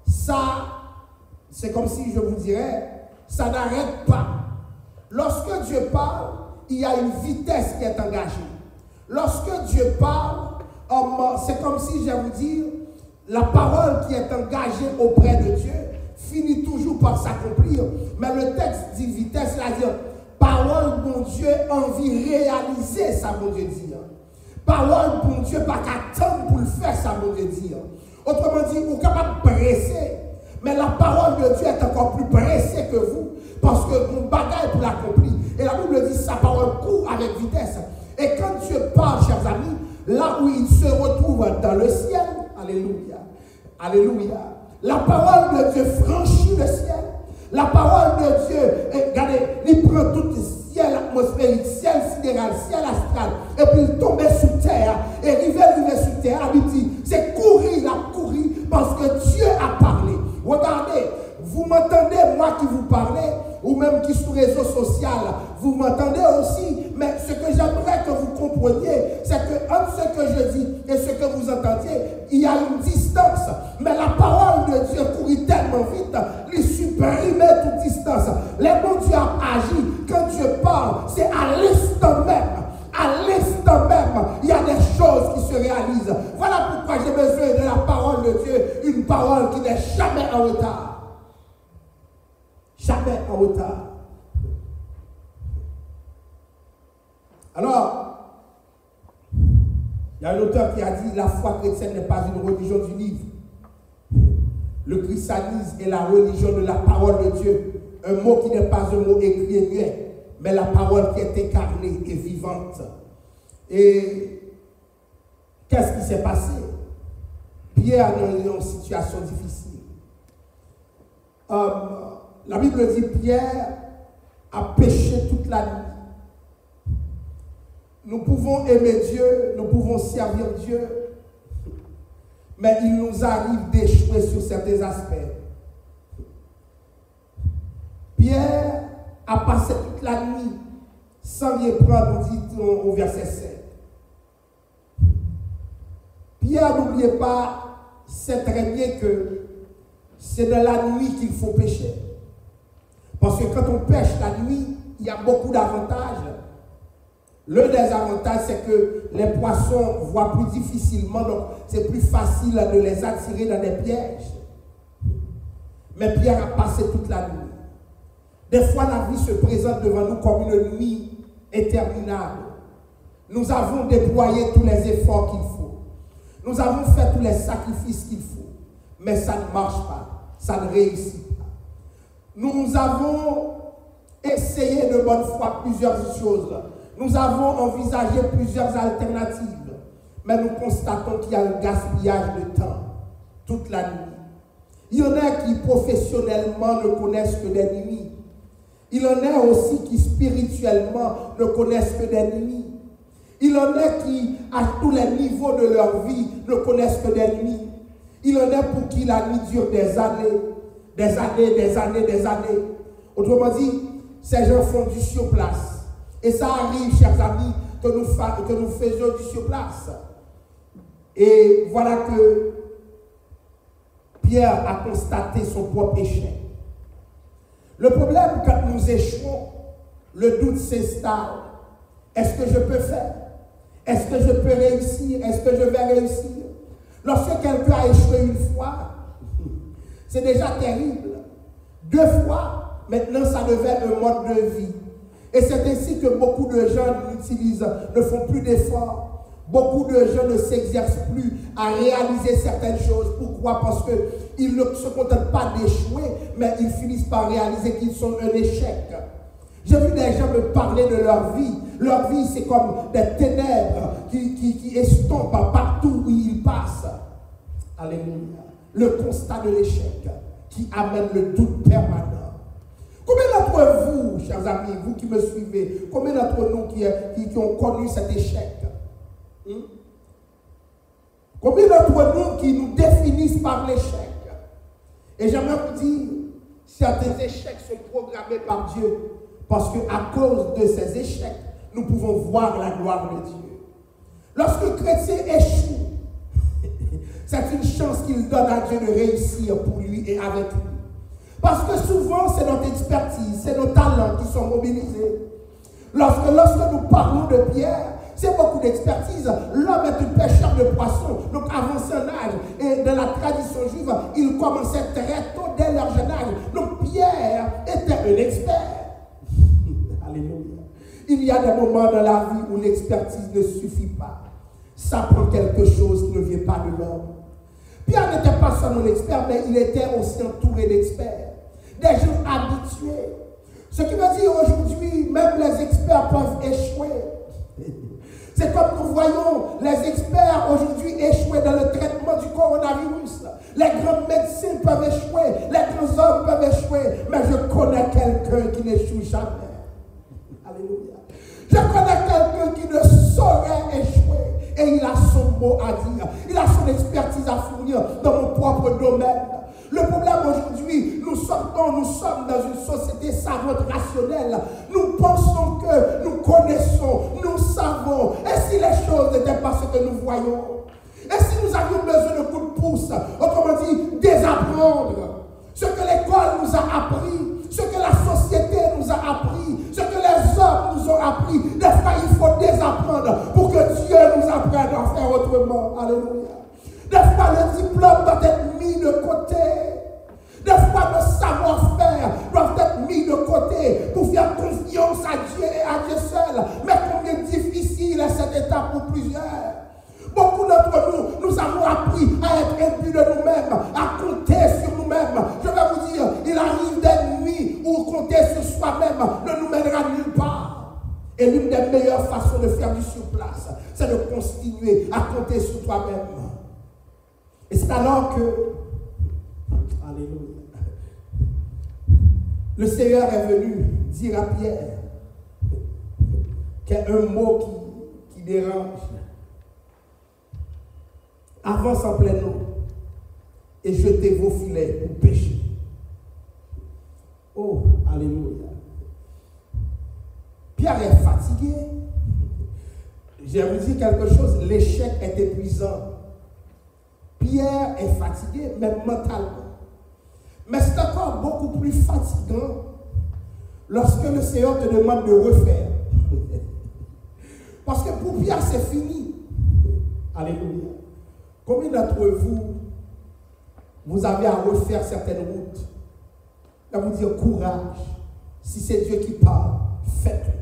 ce c'est comme si je vous dirais, ça n'arrête pas. Lorsque Dieu parle, il y a une vitesse qui est engagée. Lorsque Dieu parle, c'est comme si, je vais vous dire, la parole qui est engagée auprès de Dieu finit toujours par s'accomplir. Mais le texte dit vitesse, c'est-à-dire parole, bon Dieu, envie réaliser ça, bon Dieu dit. Parole, bon Dieu, pas qu'attendre pour le faire ça, bon Dieu dit. Autrement dit, vous êtes capable de presser, mais la parole de Dieu est encore plus pressée que vous, parce que mon bagage pour l'accomplir. Et la Bible dit, sa parole court avec vitesse. Et quand Dieu parle, chers amis, là où il se retrouve dans le ciel, alléluia, alléluia, la parole de Dieu franchit le ciel. La parole de Dieu, regardez, il prend tout le ciel atmosphérique, ciel sidéral, ciel astral, et puis il tombe sous terre, et arrivé sous terre, il dit, c'est courir, il a couru, parce que Dieu a parlé. Regardez, vous m'entendez, moi qui vous parlez, ou même qui sur les réseaux sociaux, vous m'entendez aussi, mais ce que j'aimerais que vous compreniez, c'est que entre ce que je dis et ce que vous entendiez, il y a une distance. Mais la parole de Dieu courit tellement vite, il supprimait toute distance. Les bons Dieu a agi. Quand Dieu parle, c'est à l'instant même. À l'instant même, il y a des choses qui se réalisent. Voilà pourquoi j'ai besoin de la parole de Dieu, une parole qui n'est jamais en retard. Jamais en retard. Alors, il y a un auteur qui a dit, la foi chrétienne n'est pas une religion du livre. Le christianisme est la religion de la parole de Dieu. Un mot qui n'est pas un mot écrit et muet, mais la parole qui est incarnée et vivante. Et qu'est-ce qui s'est passé? Pierre est dans une situation difficile. La Bible dit Pierre a péché toute la nuit. Nous pouvons aimer Dieu, nous pouvons servir Dieu, mais il nous arrive d'échouer sur certains aspects. Pierre a passé toute la nuit sans rien prendre, nous dit au verset 7. Pierre, n'oubliez pas, c'est très bien que c'est dans la nuit qu'il faut pécher. Parce que quand on pêche la nuit, il y a beaucoup d'avantages. L'un des avantages, c'est que les poissons voient plus difficilement, donc c'est plus facile de les attirer dans des pièges. Mais Pierre a passé toute la nuit. Des fois, la vie se présente devant nous comme une nuit interminable. Nous avons déployé tous les efforts qu'il faut. Nous avons fait tous les sacrifices qu'il faut. Mais ça ne marche pas. Ça ne réussit pas. Nous avons essayé de bonne foi plusieurs choses. Nous avons envisagé plusieurs alternatives. Mais nous constatons qu'il y a un gaspillage de temps toute la nuit. Il y en a qui professionnellement ne connaissent que des nuits. Il y en a aussi qui spirituellement ne connaissent que des nuits. Il y en a qui, à tous les niveaux de leur vie, ne connaissent que des nuits. Il y en a pour qui la nuit dure des années, des années, des années, des années. Autrement dit, ces gens font du surplace. Et ça arrive, chers amis, que nous faisions du surplace. Et voilà que Pierre a constaté son propre échec. Le problème, quand nous échouons, le doute s'installe. Est-ce que je peux faire? Est-ce que je peux réussir? Est-ce que je vais réussir? Lorsque quelqu'un a échoué une fois, c'est déjà terrible. 2 fois, maintenant ça devient un mode de vie. Et c'est ainsi que beaucoup de gens ne font plus d'efforts. Beaucoup de gens ne s'exercent plus à réaliser certaines choses. Pourquoi? Parce qu'ils ne se contentent pas d'échouer, mais ils finissent par réaliser qu'ils sont un échec. J'ai vu des gens me parler de leur vie. Leur vie, c'est comme des ténèbres qui estompent partout où ils passent. Alléluia. Le constat de l'échec qui amène le doute permanent. Combien d'entre vous, chers amis, vous qui me suivez, combien d'entre nous qui ont connu cet échec? Combien d'entre nous qui nous définissent par l'échec? Et j'aimerais vous dire, certains échecs sont programmés par Dieu, parce qu'à cause de ces échecs, nous pouvons voir la gloire de Dieu. Lorsque le chrétien échoue, c'est une chance qu'il donne à Dieu de réussir pour lui et avec lui. Parce expertise, c'est nos talents qui sont mobilisés. Lorsque nous parlons de Pierre, c'est beaucoup d'expertise. L'homme est un pêcheur de poissons, donc avant son âge. Et dans la tradition juive, il commençait très tôt, dès leur jeune âge. Donc Pierre était un expert. Alléluia. Il y a des moments dans la vie où l'expertise ne suffit pas. Ça prend quelque chose qui ne vient pas de l'homme. Pierre n'était pas seulement expert, mais il était aussi entouré d'experts. Des gens habitués. Ce qui veut dire aujourd'hui, même les experts peuvent échouer. C'est comme nous voyons les experts aujourd'hui échouer dans le traitement du coronavirus. Les grands médecins peuvent échouer, les grands hommes peuvent échouer, mais je connais quelqu'un qui n'échoue jamais. Alléluia. Je connais quelqu'un qui ne saurait échouer et il a son mot à dire. Il a son expertise à fournir dans mon propre domaine. Le problème aujourd'hui, nous sommes dans une société savante, rationnelle. Nous pensons que nous connaissons, nous savons. Et si les choses n'étaient pas ce que nous voyons? Et si nous avions besoin de coups de pouce, autrement dit, désapprendre ce que l'école nous a appris, ce que la société nous a appris, ce que les hommes nous ont appris. Des fois, il faut désapprendre pour que Dieu nous apprenne à faire autrement. Alléluia. Des fois, le diplôme doit être mis de côté. Des fois, le savoir-faire doit être mis de côté pour faire confiance à Dieu et à Dieu seul. Mais combien difficile est cette étape pour plusieurs. Beaucoup d'entre nous, nous avons appris à être imbus de nous-mêmes, à compter sur nous-mêmes. Je vais vous dire, il arrive des nuits où compter sur soi-même ne nous mènera nulle part. Et l'une des meilleures façons de faire du surplace, c'est de continuer à compter sur toi-même. Et c'est alors que, alléluia, le Seigneur est venu dire à Pierre qu'il y a un mot qui dérange. Avance en pleine eau et jetez vos filets pour pêcher. Oh, alléluia. Pierre est fatigué. Je vais vous dire quelque chose, l'échec est épuisant. Pierre est fatigué, même mentalement. Mais c'est encore beaucoup plus fatigant lorsque le Seigneur te demande de refaire. Parce que pour Pierre, c'est fini. Alléluia. Combien d'entre vous avez à refaire certaines routes? À vous dire courage. Si c'est Dieu qui parle, faites-le.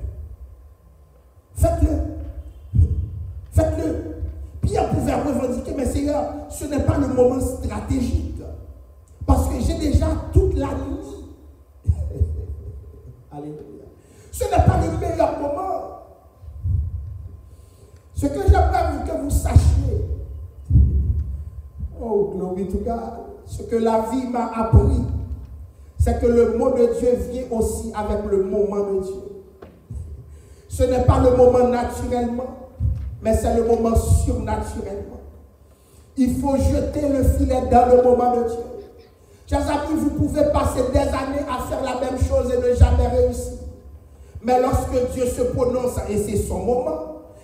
Faites-le. Faites-le. Pierre pouvait revendiquer, mais Seigneur, ce n'est pas le moment stratégique. Parce que j'ai déjà toute la nuit. Alléluia. Ce n'est pas le meilleur moment. Ce que j'aimerais que vous sachiez, oh, glory to God, ce que la vie m'a appris, c'est que le mot de Dieu vient aussi avec le moment de Dieu. Ce n'est pas le moment naturellement, mais c'est le moment surnaturellement. Il faut jeter le filet dans le moment de Dieu. Chers amis, vous pouvez passer des années à faire la même chose et ne jamais réussir. Mais lorsque Dieu se prononce et c'est son moment,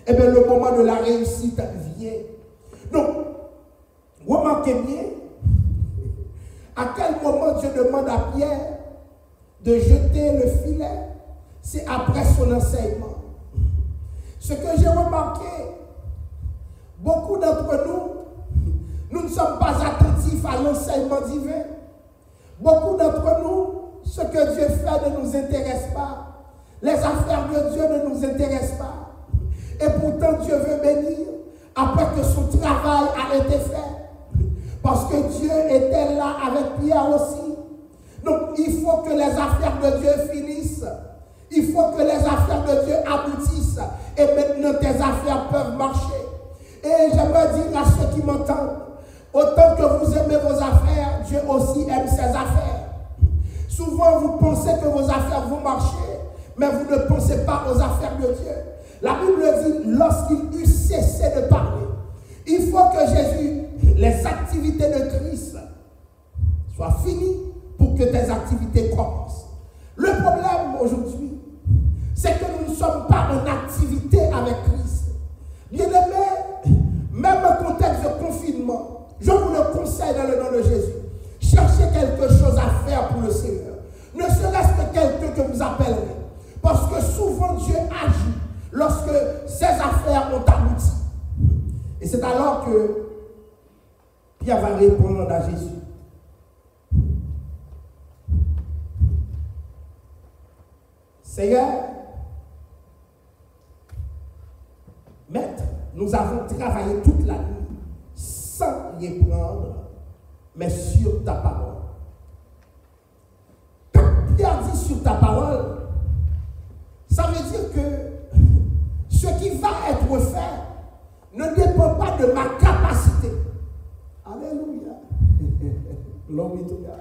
eh bien le moment de la réussite vient. Donc, remarquez bien, à quel moment Dieu demande à Pierre de jeter le filet? C'est après son enseignement. Ce que j'ai remarqué, beaucoup d'entre nous ne sommes pas attentifs à l'enseignement divin. Beaucoup d'entre nous, ce que Dieu fait ne nous intéresse pas. Les affaires de Dieu ne nous intéressent pas. Et pourtant, Dieu veut bénir après que son travail a été fait. Parce que Dieu était là avec Pierre aussi. Donc, il faut que les affaires de Dieu finissent. Il faut que les affaires de Dieu aboutissent. Et maintenant, tes affaires peuvent marcher. Et j'aimerais dire à ceux qui m'entendent, autant que vous aimez vos affaires, Dieu aussi aime ses affaires. Souvent, vous pensez que vos affaires vont marcher, mais vous ne pensez pas aux affaires de Dieu. La Bible dit, lorsqu'il eut cessé de parler, il faut que Jésus, les activités de Christ soient finies pour que tes activités commencent. Le problème aujourd'hui, c'est que nous ne sommes pas en activité avec Christ. Bien-aimés, même en contexte de confinement, je vous le conseille dans le nom de Jésus. Cherchez quelque chose à faire pour le Seigneur. Ne serait-ce que vous appellerai. Parce que souvent Dieu agit lorsque ses affaires ont abouti. Et c'est alors que Pierre va répondre à Jésus. Seigneur, Maître, nous avons travaillé toute la nuit sans les prendre, mais sur ta parole. Quand Pierre dit sur ta parole, ça veut dire que ce qui va être fait ne dépend pas de ma capacité. Alléluia. Glory to God.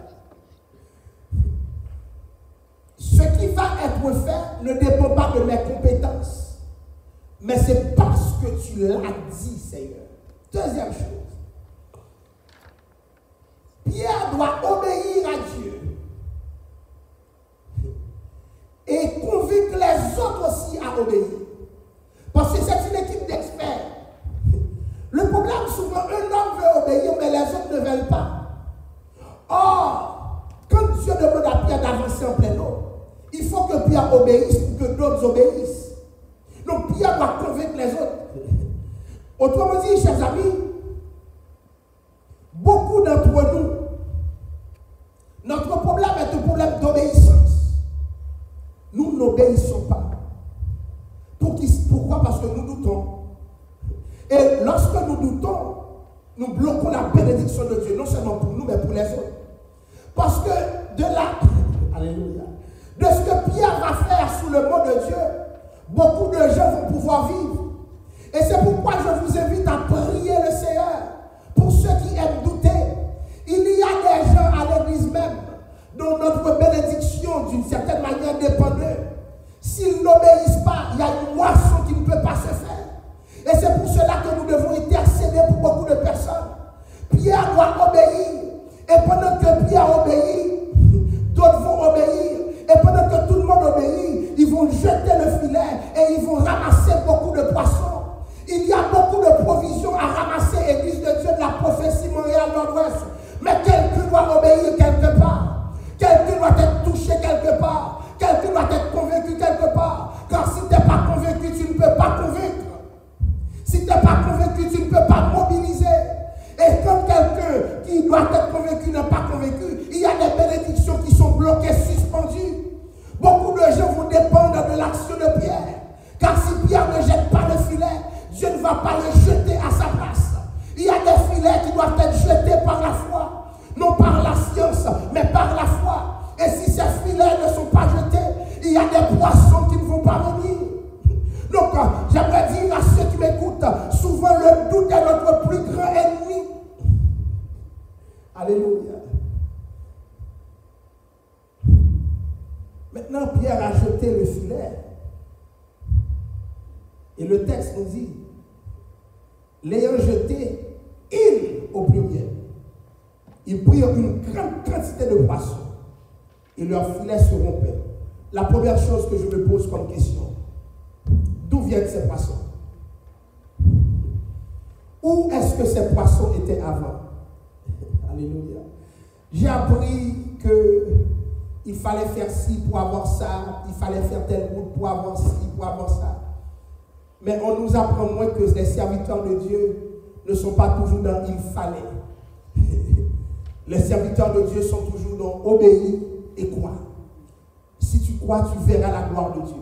Ce qui va être fait ne dépend pas de mes compétences, mais c'est parce que tu l'as dit, Seigneur. Deuxième chose, Pierre doit obéir à Dieu et convaincre les autres aussi à obéir. Parce que c'est une équipe d'experts. Le problème, souvent, un homme veut obéir, mais les autres ne veulent pas. Or, quand Dieu demande à Pierre d'avancer en plein eau, il faut que Pierre obéisse pour que d'autres obéissent. Donc, Pierre doit convaincre les autres. Autrement dit, chers amis, beaucoup d'entre nous, notre problème est un problème d'obéissance. Nous n'obéissons pas. Pourquoi? Parce que nous doutons. Et lorsque nous doutons, nous bloquons la bénédiction de Dieu, non seulement pour nous, mais pour les autres. Parce que alléluia, de ce que Pierre va faire sous le mot de Dieu, beaucoup de gens vont pouvoir vivre. Et c'est pourquoi je vous invite à prier le Seigneur. Pour ceux qui aiment douter, il y a des gens à l'église même dont notre bénédiction d'une certaine manière dépend d'eux. S'ils n'obéissent pas, il y a une moisson qui ne peut pas se faire. Et c'est pour cela que nous devons intercéder pour beaucoup de personnes. Pierre doit obéir. Et pendant que Pierre obéit, d'autres vont obéir. Et pendant que tout le monde obéit, ils vont jeter le filet et ils vont ramasser beaucoup de poissons. Il y a beaucoup de provisions à ramasser, Église de Dieu de la prophétie Montréal Nord-Ouest. Mais quelqu'un doit obéir quelque part. Quelqu'un doit être touché quelque part. Quelqu'un doit être convaincu quelque part. Car si tu n'es pas convaincu, tu ne peux pas convaincre. Si tu n'es pas convaincu, tu ne peux pas mobiliser. Et quand quelqu'un qui doit être convaincu n'est pas convaincu, il y a des bénédictions qui sont bloquées, suspendues. Beaucoup de gens vont dépendre de l'action de Pierre. Car si Pierre ne jette pas le filet, Dieu ne va pas le jeter à sa place. Il y a des filets qui doivent être jetés par la foi. Non par la science, mais par la foi. Et si ces filets ne sont pas jetés, il y a des poissons qui ne vont pas venir. Donc, j'aimerais dire à ceux qui m'écoutent, souvent le doute est notre plus grand ennemi. Alléluia. Maintenant, Pierre a jeté le filet. Et le texte nous dit, l'ayant jeté, il, au pluriel, ils prirent une grande quantité de poissons et leurs filets se rompaient. La première chose que je me pose comme question, d'où viennent ces poissons? Où est-ce que ces poissons étaient avant? Alléluia. J'ai appris qu'il fallait faire ci pour avoir ça, il fallait faire telle route pour avoir ci, pour avoir ça. Mais on nous apprend moins que les serviteurs de Dieu ne sont pas toujours dans il fallait. Les serviteurs de Dieu sont toujours dans obéir et croire. Si tu crois, tu verras la gloire de Dieu.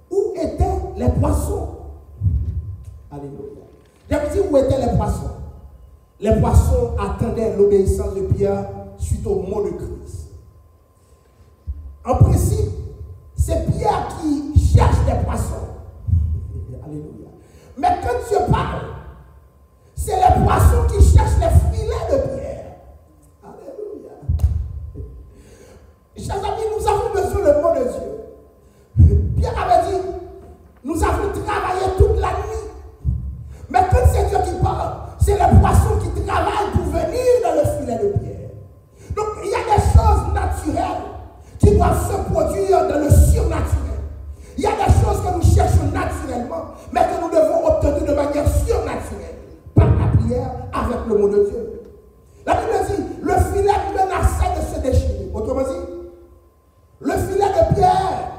Où étaient les poissons? Alléluia. J'avais dit où étaient les poissons? Les poissons attendaient l'obéissance de Pierre suite au mot de Christ. En principe, c'est Pierre qui cherche des poissons. Alléluia. Mais quand Dieu parle, c'est les poissons qui cherchent les filets de Pierre. Alléluia. Chers amis, nous avons besoin du mot de Dieu. Pierre avait dit, nous avons travaillé toute la nuit. Mais quand c'est Dieu qui parle, c'est les poissons qui travaillent pour venir dans le filet de Pierre. Donc il y a des choses naturelles qui doivent se produire dans le surnaturel. Il y a des choses que nous cherchons naturellement, mais que nous devons obtenir de manière surnaturelle, par la prière, avec le mot de Dieu. La Bible dit, le filet menaçait de se déchirer. Autrement dit, le filet de Pierre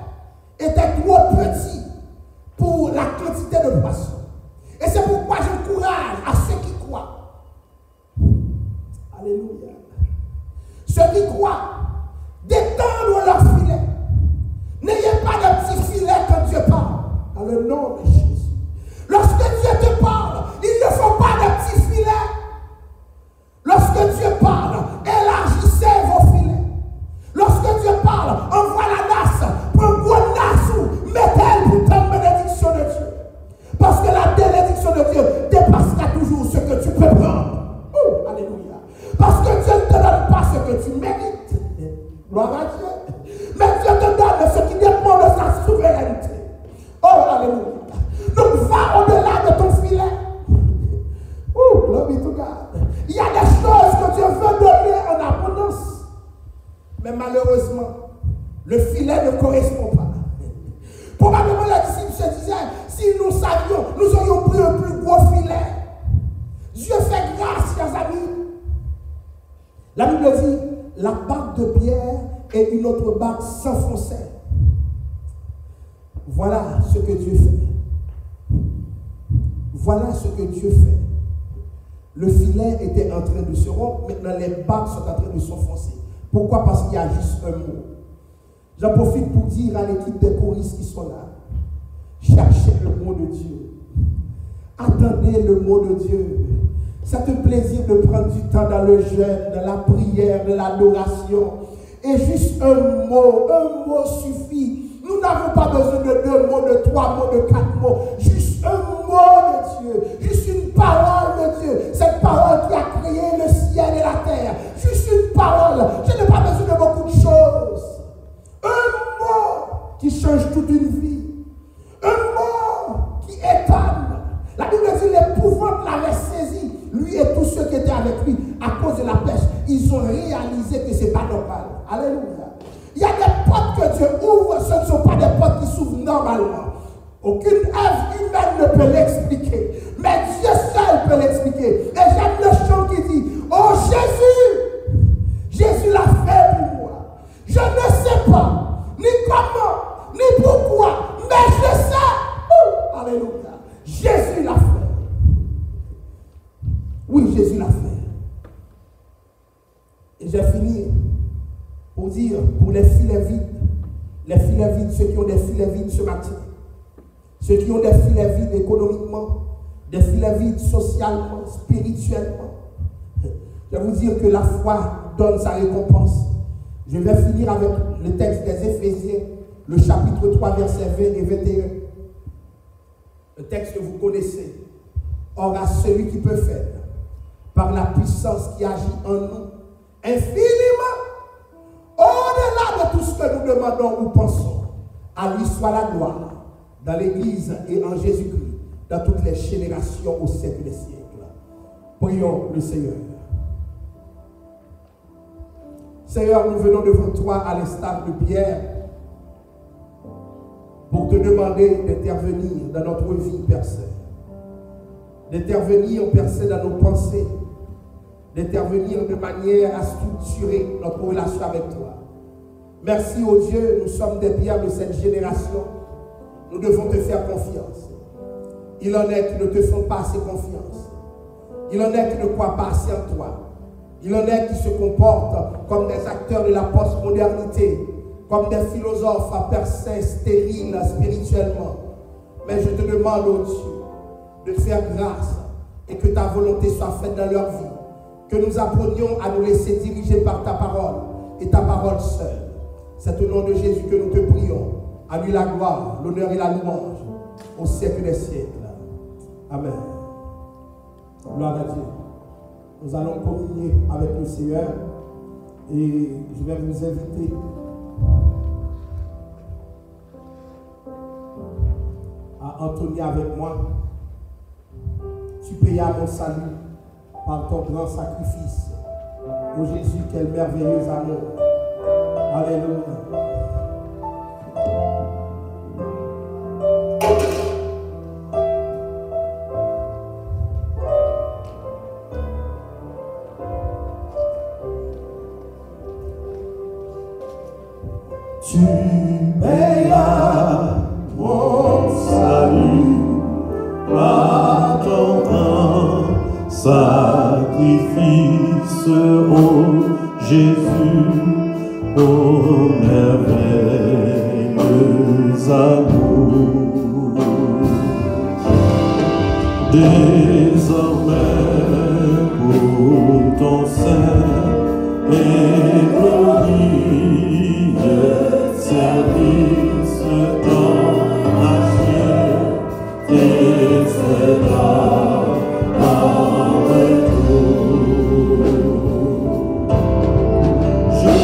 Dieu. Mais Dieu te donne ce qui dépend de sa souveraineté. Oh, alléluia. Donc, va au-delà de ton filet. Oh, glory to God. Il y a des choses que Dieu veut donner en abondance. Mais malheureusement, le filet ne correspond pas. Probablement, les disciples se disaient, si nous savions, nous aurions pris un plus gros filet. Dieu fait grâce, chers amis. La Bible dit, la barque de Pierre et une autre barque s'enfonçaient. Voilà ce que Dieu fait. Voilà ce que Dieu fait. Le filet était en train de se rompre, maintenant les barques sont en train de s'enfoncer. Pourquoi? Parce qu'il y a juste un mot. J'en profite pour dire à l'équipe des choristes qui sont là, cherchez le mot de Dieu. Attendez le mot de Dieu. Ça te plaisir de prendre du temps dans le jeûne, dans la prière, de l'adoration. Et juste un mot suffit. Nous n'avons pas besoin de 2 mots, de 3 mots, de 4 mots. Juste un mot de Dieu. Juste une parole de Dieu. Cette parole qui a créé le ciel et la terre. Juste une parole. Je n'ai pas besoin de beaucoup de choses. Un mot qui change toute une vie. Un mot qui étonne. La Bible dit l'épouvante l'avait saisi. Lui et tous ceux qui étaient avec lui à cause de la pêche. Ils ont réalisé que ce n'est pas normal. Alléluia. Il y a des portes que Dieu ouvre, ce ne sont pas des portes qui s'ouvrent normalement. Aucune œuvre humaine ne peut l'expliquer. Mais Dieu seul peut l'expliquer. Et j'aime le chant qui dit, oh Jésus, Jésus l'a fait pour moi. Je ne sais pas, ni comment, ni pourquoi, mais je sais. Alléluia. Jésus l'a fait. Oui, Jésus l'a fait. Et j'ai fini pour dire, pour les filets vides, ceux qui ont des filets vides ce matin, ceux qui ont des filets vides économiquement, des filets vides socialement, spirituellement, je vais vous dire que la foi donne sa récompense. Je vais finir avec le texte des Éphésiens, le chapitre 3, versets 20 et 21. Le texte que vous connaissez. Or à celui qui peut faire, par la puissance qui agit en nous, infiniment, au-delà de tout ce que nous demandons ou pensons, à lui soit la gloire, dans l'Église et en Jésus-Christ, dans toutes les générations au siècle des siècles. Prions le Seigneur. Seigneur, nous venons devant toi à l'instar de Pierre pour te demander d'intervenir dans notre vie, Père Saint. D'intervenir, Père Saint, dans nos pensées. D'intervenir de manière à structurer notre relation avec toi. Merci, ô Dieu, nous sommes des pierres de cette génération. Nous devons te faire confiance. Il en est qui ne te font pas assez confiance. Il en est qui ne croient pas assez en toi. Il en est qui se comportent comme des acteurs de la postmodernité, comme des philosophes à Père Saint stériles spirituellement. Mais je te demande, ô Dieu, de faire grâce et que ta volonté soit faite dans leur vie. Que nous apprenions à nous laisser diriger par ta parole et ta parole seule. C'est au nom de Jésus que nous te prions. À lui la gloire, l'honneur et la louange au siècle des siècles. Amen. Gloire à Dieu. Nous allons communier avec le Seigneur et je vais vous inviter à entonner avec moi. Tu payas mon salut par ton grand sacrifice. Ô Jésus, quel merveilleux amour. Alléluia. Tu payas mon salut par ton grand sacrifice, ô Jésus, ô merveilleux amour. Désormais pour ton sein et glorieux service dans la chair, tes cédras en retour. Je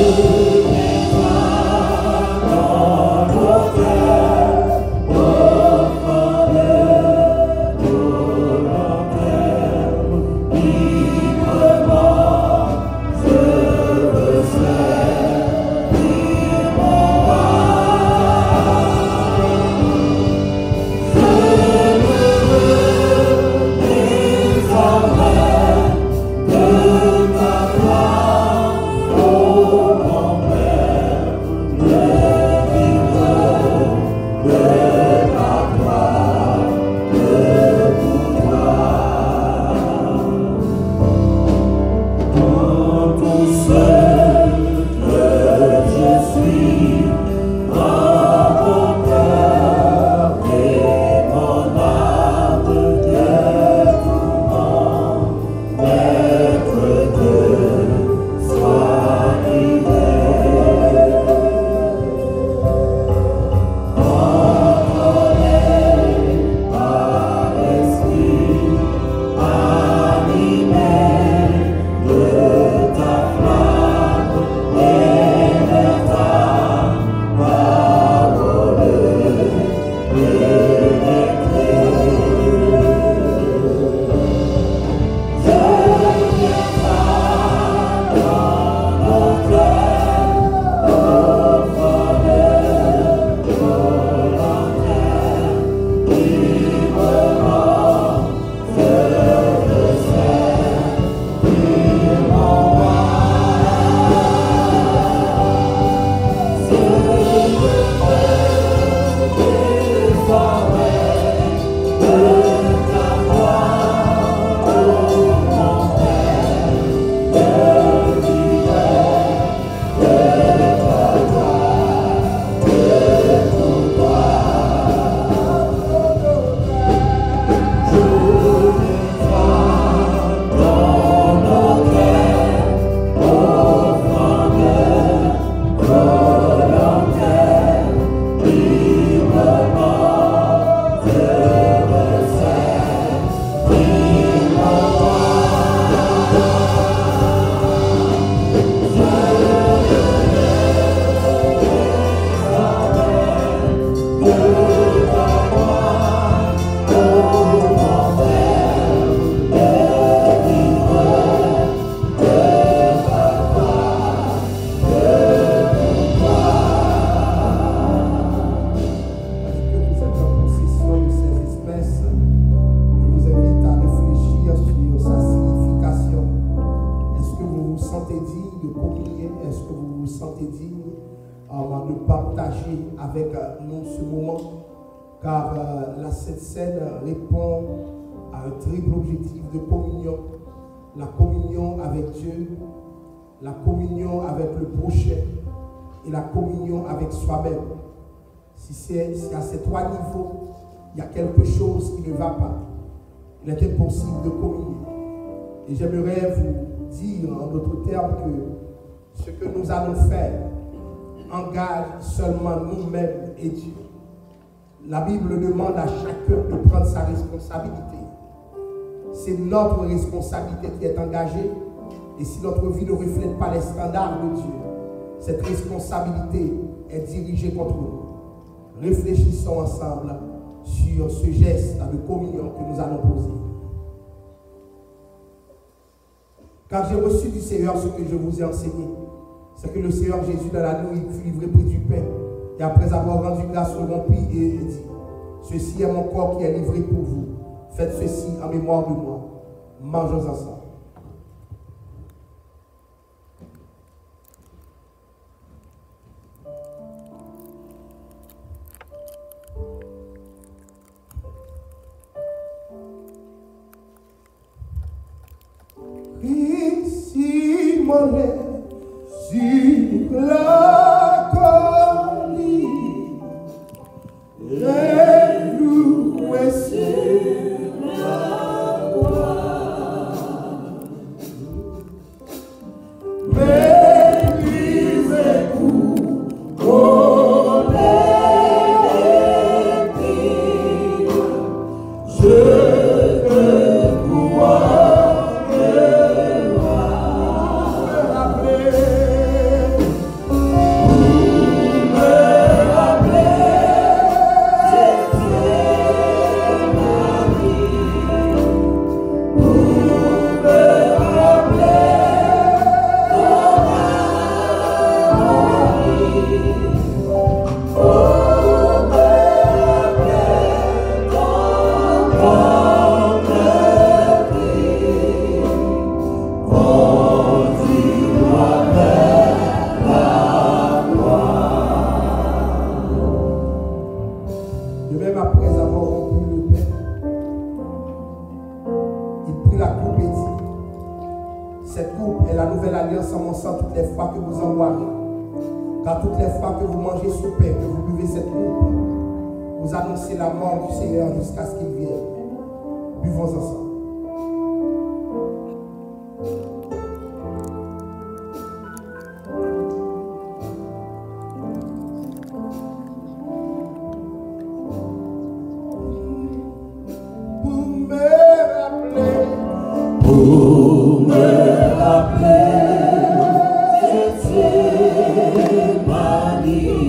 de partager avec nous ce moment, car la Sainte Seine répond à un triple objectif de communion. La communion avec Dieu, la communion avec le prochain et la communion avec soi-même. Si à ces trois niveaux, il y a quelque chose qui ne va pas, il est impossible de communier. Et j'aimerais vous dire en d'autres termes que ce que nous allons faire engage seulement nous-mêmes et Dieu. La Bible demande à chacun de prendre sa responsabilité. C'est notre responsabilité qui est engagée. Et si notre vie ne reflète pas les standards de Dieu, cette responsabilité est dirigée contre nous. Réfléchissons ensemble sur ce geste de communion que nous allons poser. Quand j'ai reçu du Seigneur ce que je vous ai enseigné, c'est que le Seigneur Jésus dans la nuit fut livré près du pain. Et après avoir rendu grâce, le rompit et dit, ceci est mon corps qui est livré pour vous. Faites ceci en mémoire de moi. Mangeons ensemble. Ici mon lait sur la colline, les loups sur la croix, mes livres pour la mort du Seigneur jusqu'à ce qu'il vienne. Buvons ensemble. Pour me rappeler cette manie.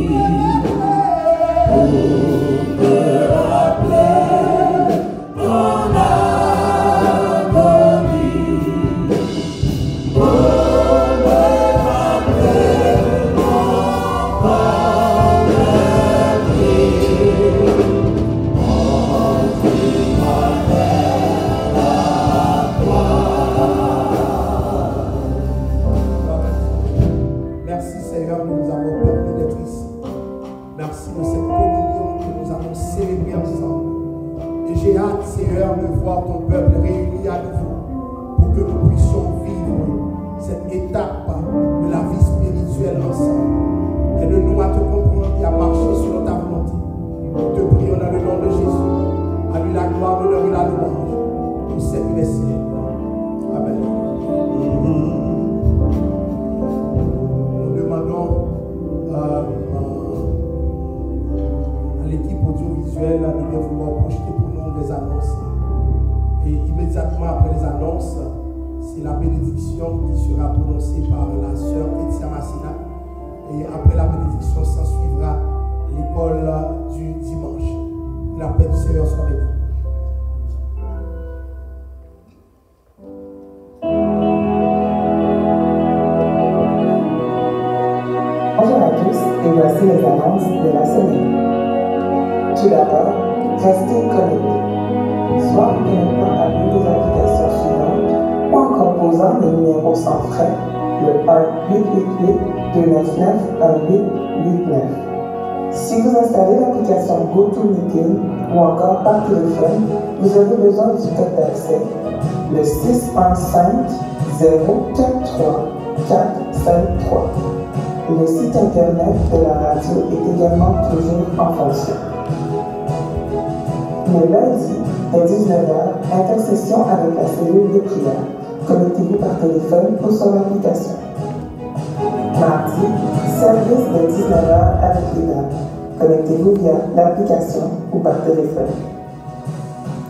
89. Si vous installez l'application GoToMeeting ou encore par téléphone, vous aurez besoin du code d'accès, le 615-043-453. Le site internet de la radio est également toujours en fonction. Le lundi, dès 19h, intercession avec la cellule de prière. Connectez-vous par téléphone ou sur l'application. Mardi, service de 19h avec les dames. Connectez-vous via l'application ou par téléphone.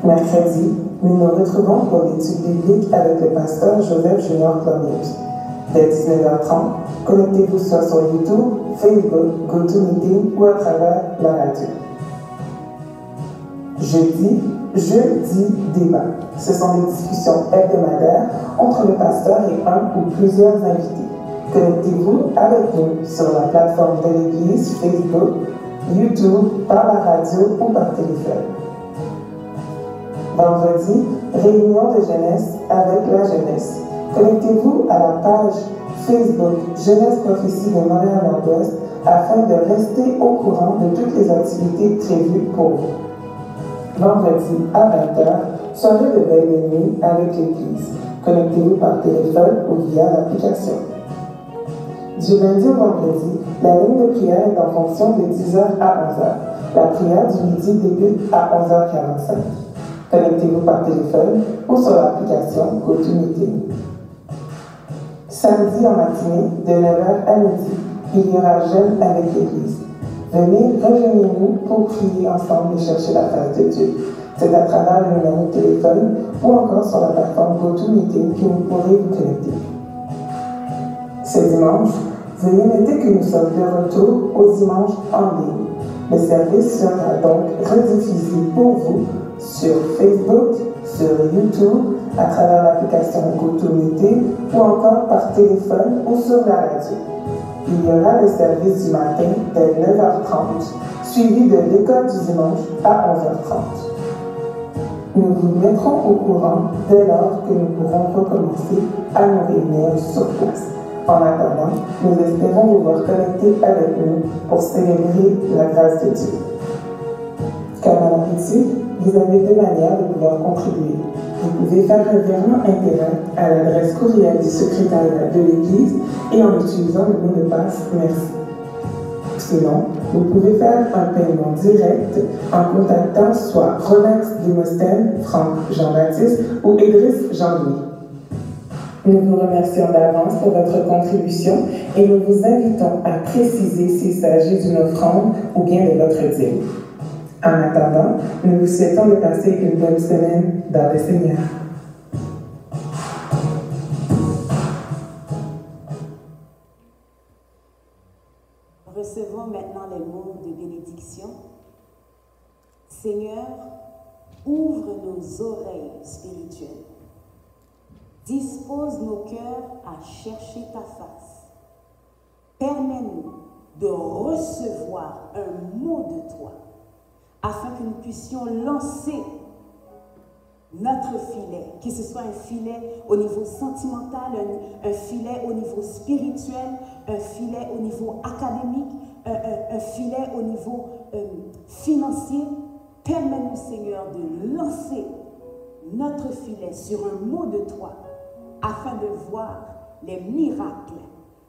Mercredi, nous nous retrouvons pour l'étude biblique avec le pasteur Joseph Junior Clonius. Dès 19h30, connectez-vous soit sur YouTube, Facebook, GoToMeeting ou à travers la radio. Jeudi débat. Ce sont des discussions hebdomadaires entre le pasteur et un ou plusieurs invités. Connectez-vous avec nous sur la plateforme de l'Église, Facebook, YouTube, par la radio ou par téléphone. Vendredi, réunion de jeunesse avec la jeunesse. Connectez-vous à la page Facebook Jeunesse Prophétie de Montréal-Nord-Ouest afin de rester au courant de toutes les activités prévues pour vous. Vendredi à 20h, soirée de veille de nuit avec l'Église. Connectez-vous par téléphone ou via l'application. Du lundi au vendredi, la ligne de prière est en fonction de 10h à 11h. La prière du midi débute à 11h45. Connectez-vous par téléphone ou sur l'application GoToMeeting. Samedi en matinée, de 9h à midi, il y aura Jeûne avec l'Église. Venez, rejoignez-nous pour prier ensemble et chercher la face de Dieu. C'est à travers le numéro de téléphone ou encore sur la plateforme GoToMeeting que vous pourrez vous connecter. Ce dimanche, veuillez noter que nous sommes de retour au dimanche en ligne. Le service sera donc rediffusé pour vous sur Facebook, sur YouTube, à travers l'application GoToMeeting ou encore par téléphone ou sur la radio. Il y aura le service du matin dès 9h30, suivi de l'école du dimanche à 11h30. Nous vous mettrons au courant dès lors que nous pourrons recommencer à nous réunir sur place. En attendant, nous espérons vous voir connectés avec nous pour célébrer la grâce de Dieu. Comme à l'habitude, vous avez deux manières de pouvoir contribuer. Vous pouvez faire un virement interact à l'adresse courriel du secrétariat de l'Église et en utilisant le mot de passe merci. Sinon, vous pouvez faire un paiement direct en contactant soit Rolex Demosthène, Franck Jean-Baptiste ou Idriss Jean-Louis. Nous vous remercions d'avance pour votre contribution et nous vous invitons à préciser s'il s'agit d'une offrande ou bien de votre dîme. En attendant, nous vous souhaitons de passer une bonne semaine dans le Seigneur. Recevons maintenant les mots de bénédiction. Seigneur, ouvre nos oreilles spirituelles. Dispose nos cœurs à chercher ta face. Permets-nous de recevoir un mot de toi, afin que nous puissions lancer notre filet, que ce soit un filet au niveau sentimental, un filet au niveau spirituel, un filet au niveau académique, un filet au niveau financier. Permets-nous, Seigneur, de lancer notre filet sur un mot de toi, afin de voir les miracles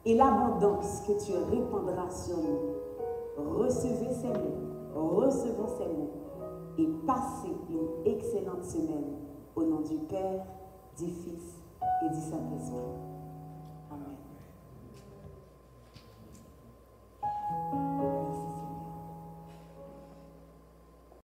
et l'abondance que tu répandras sur nous. Recevez ces mots. Recevons ces mots et passez une excellente semaine au nom du Père, du Fils et du Saint-Esprit.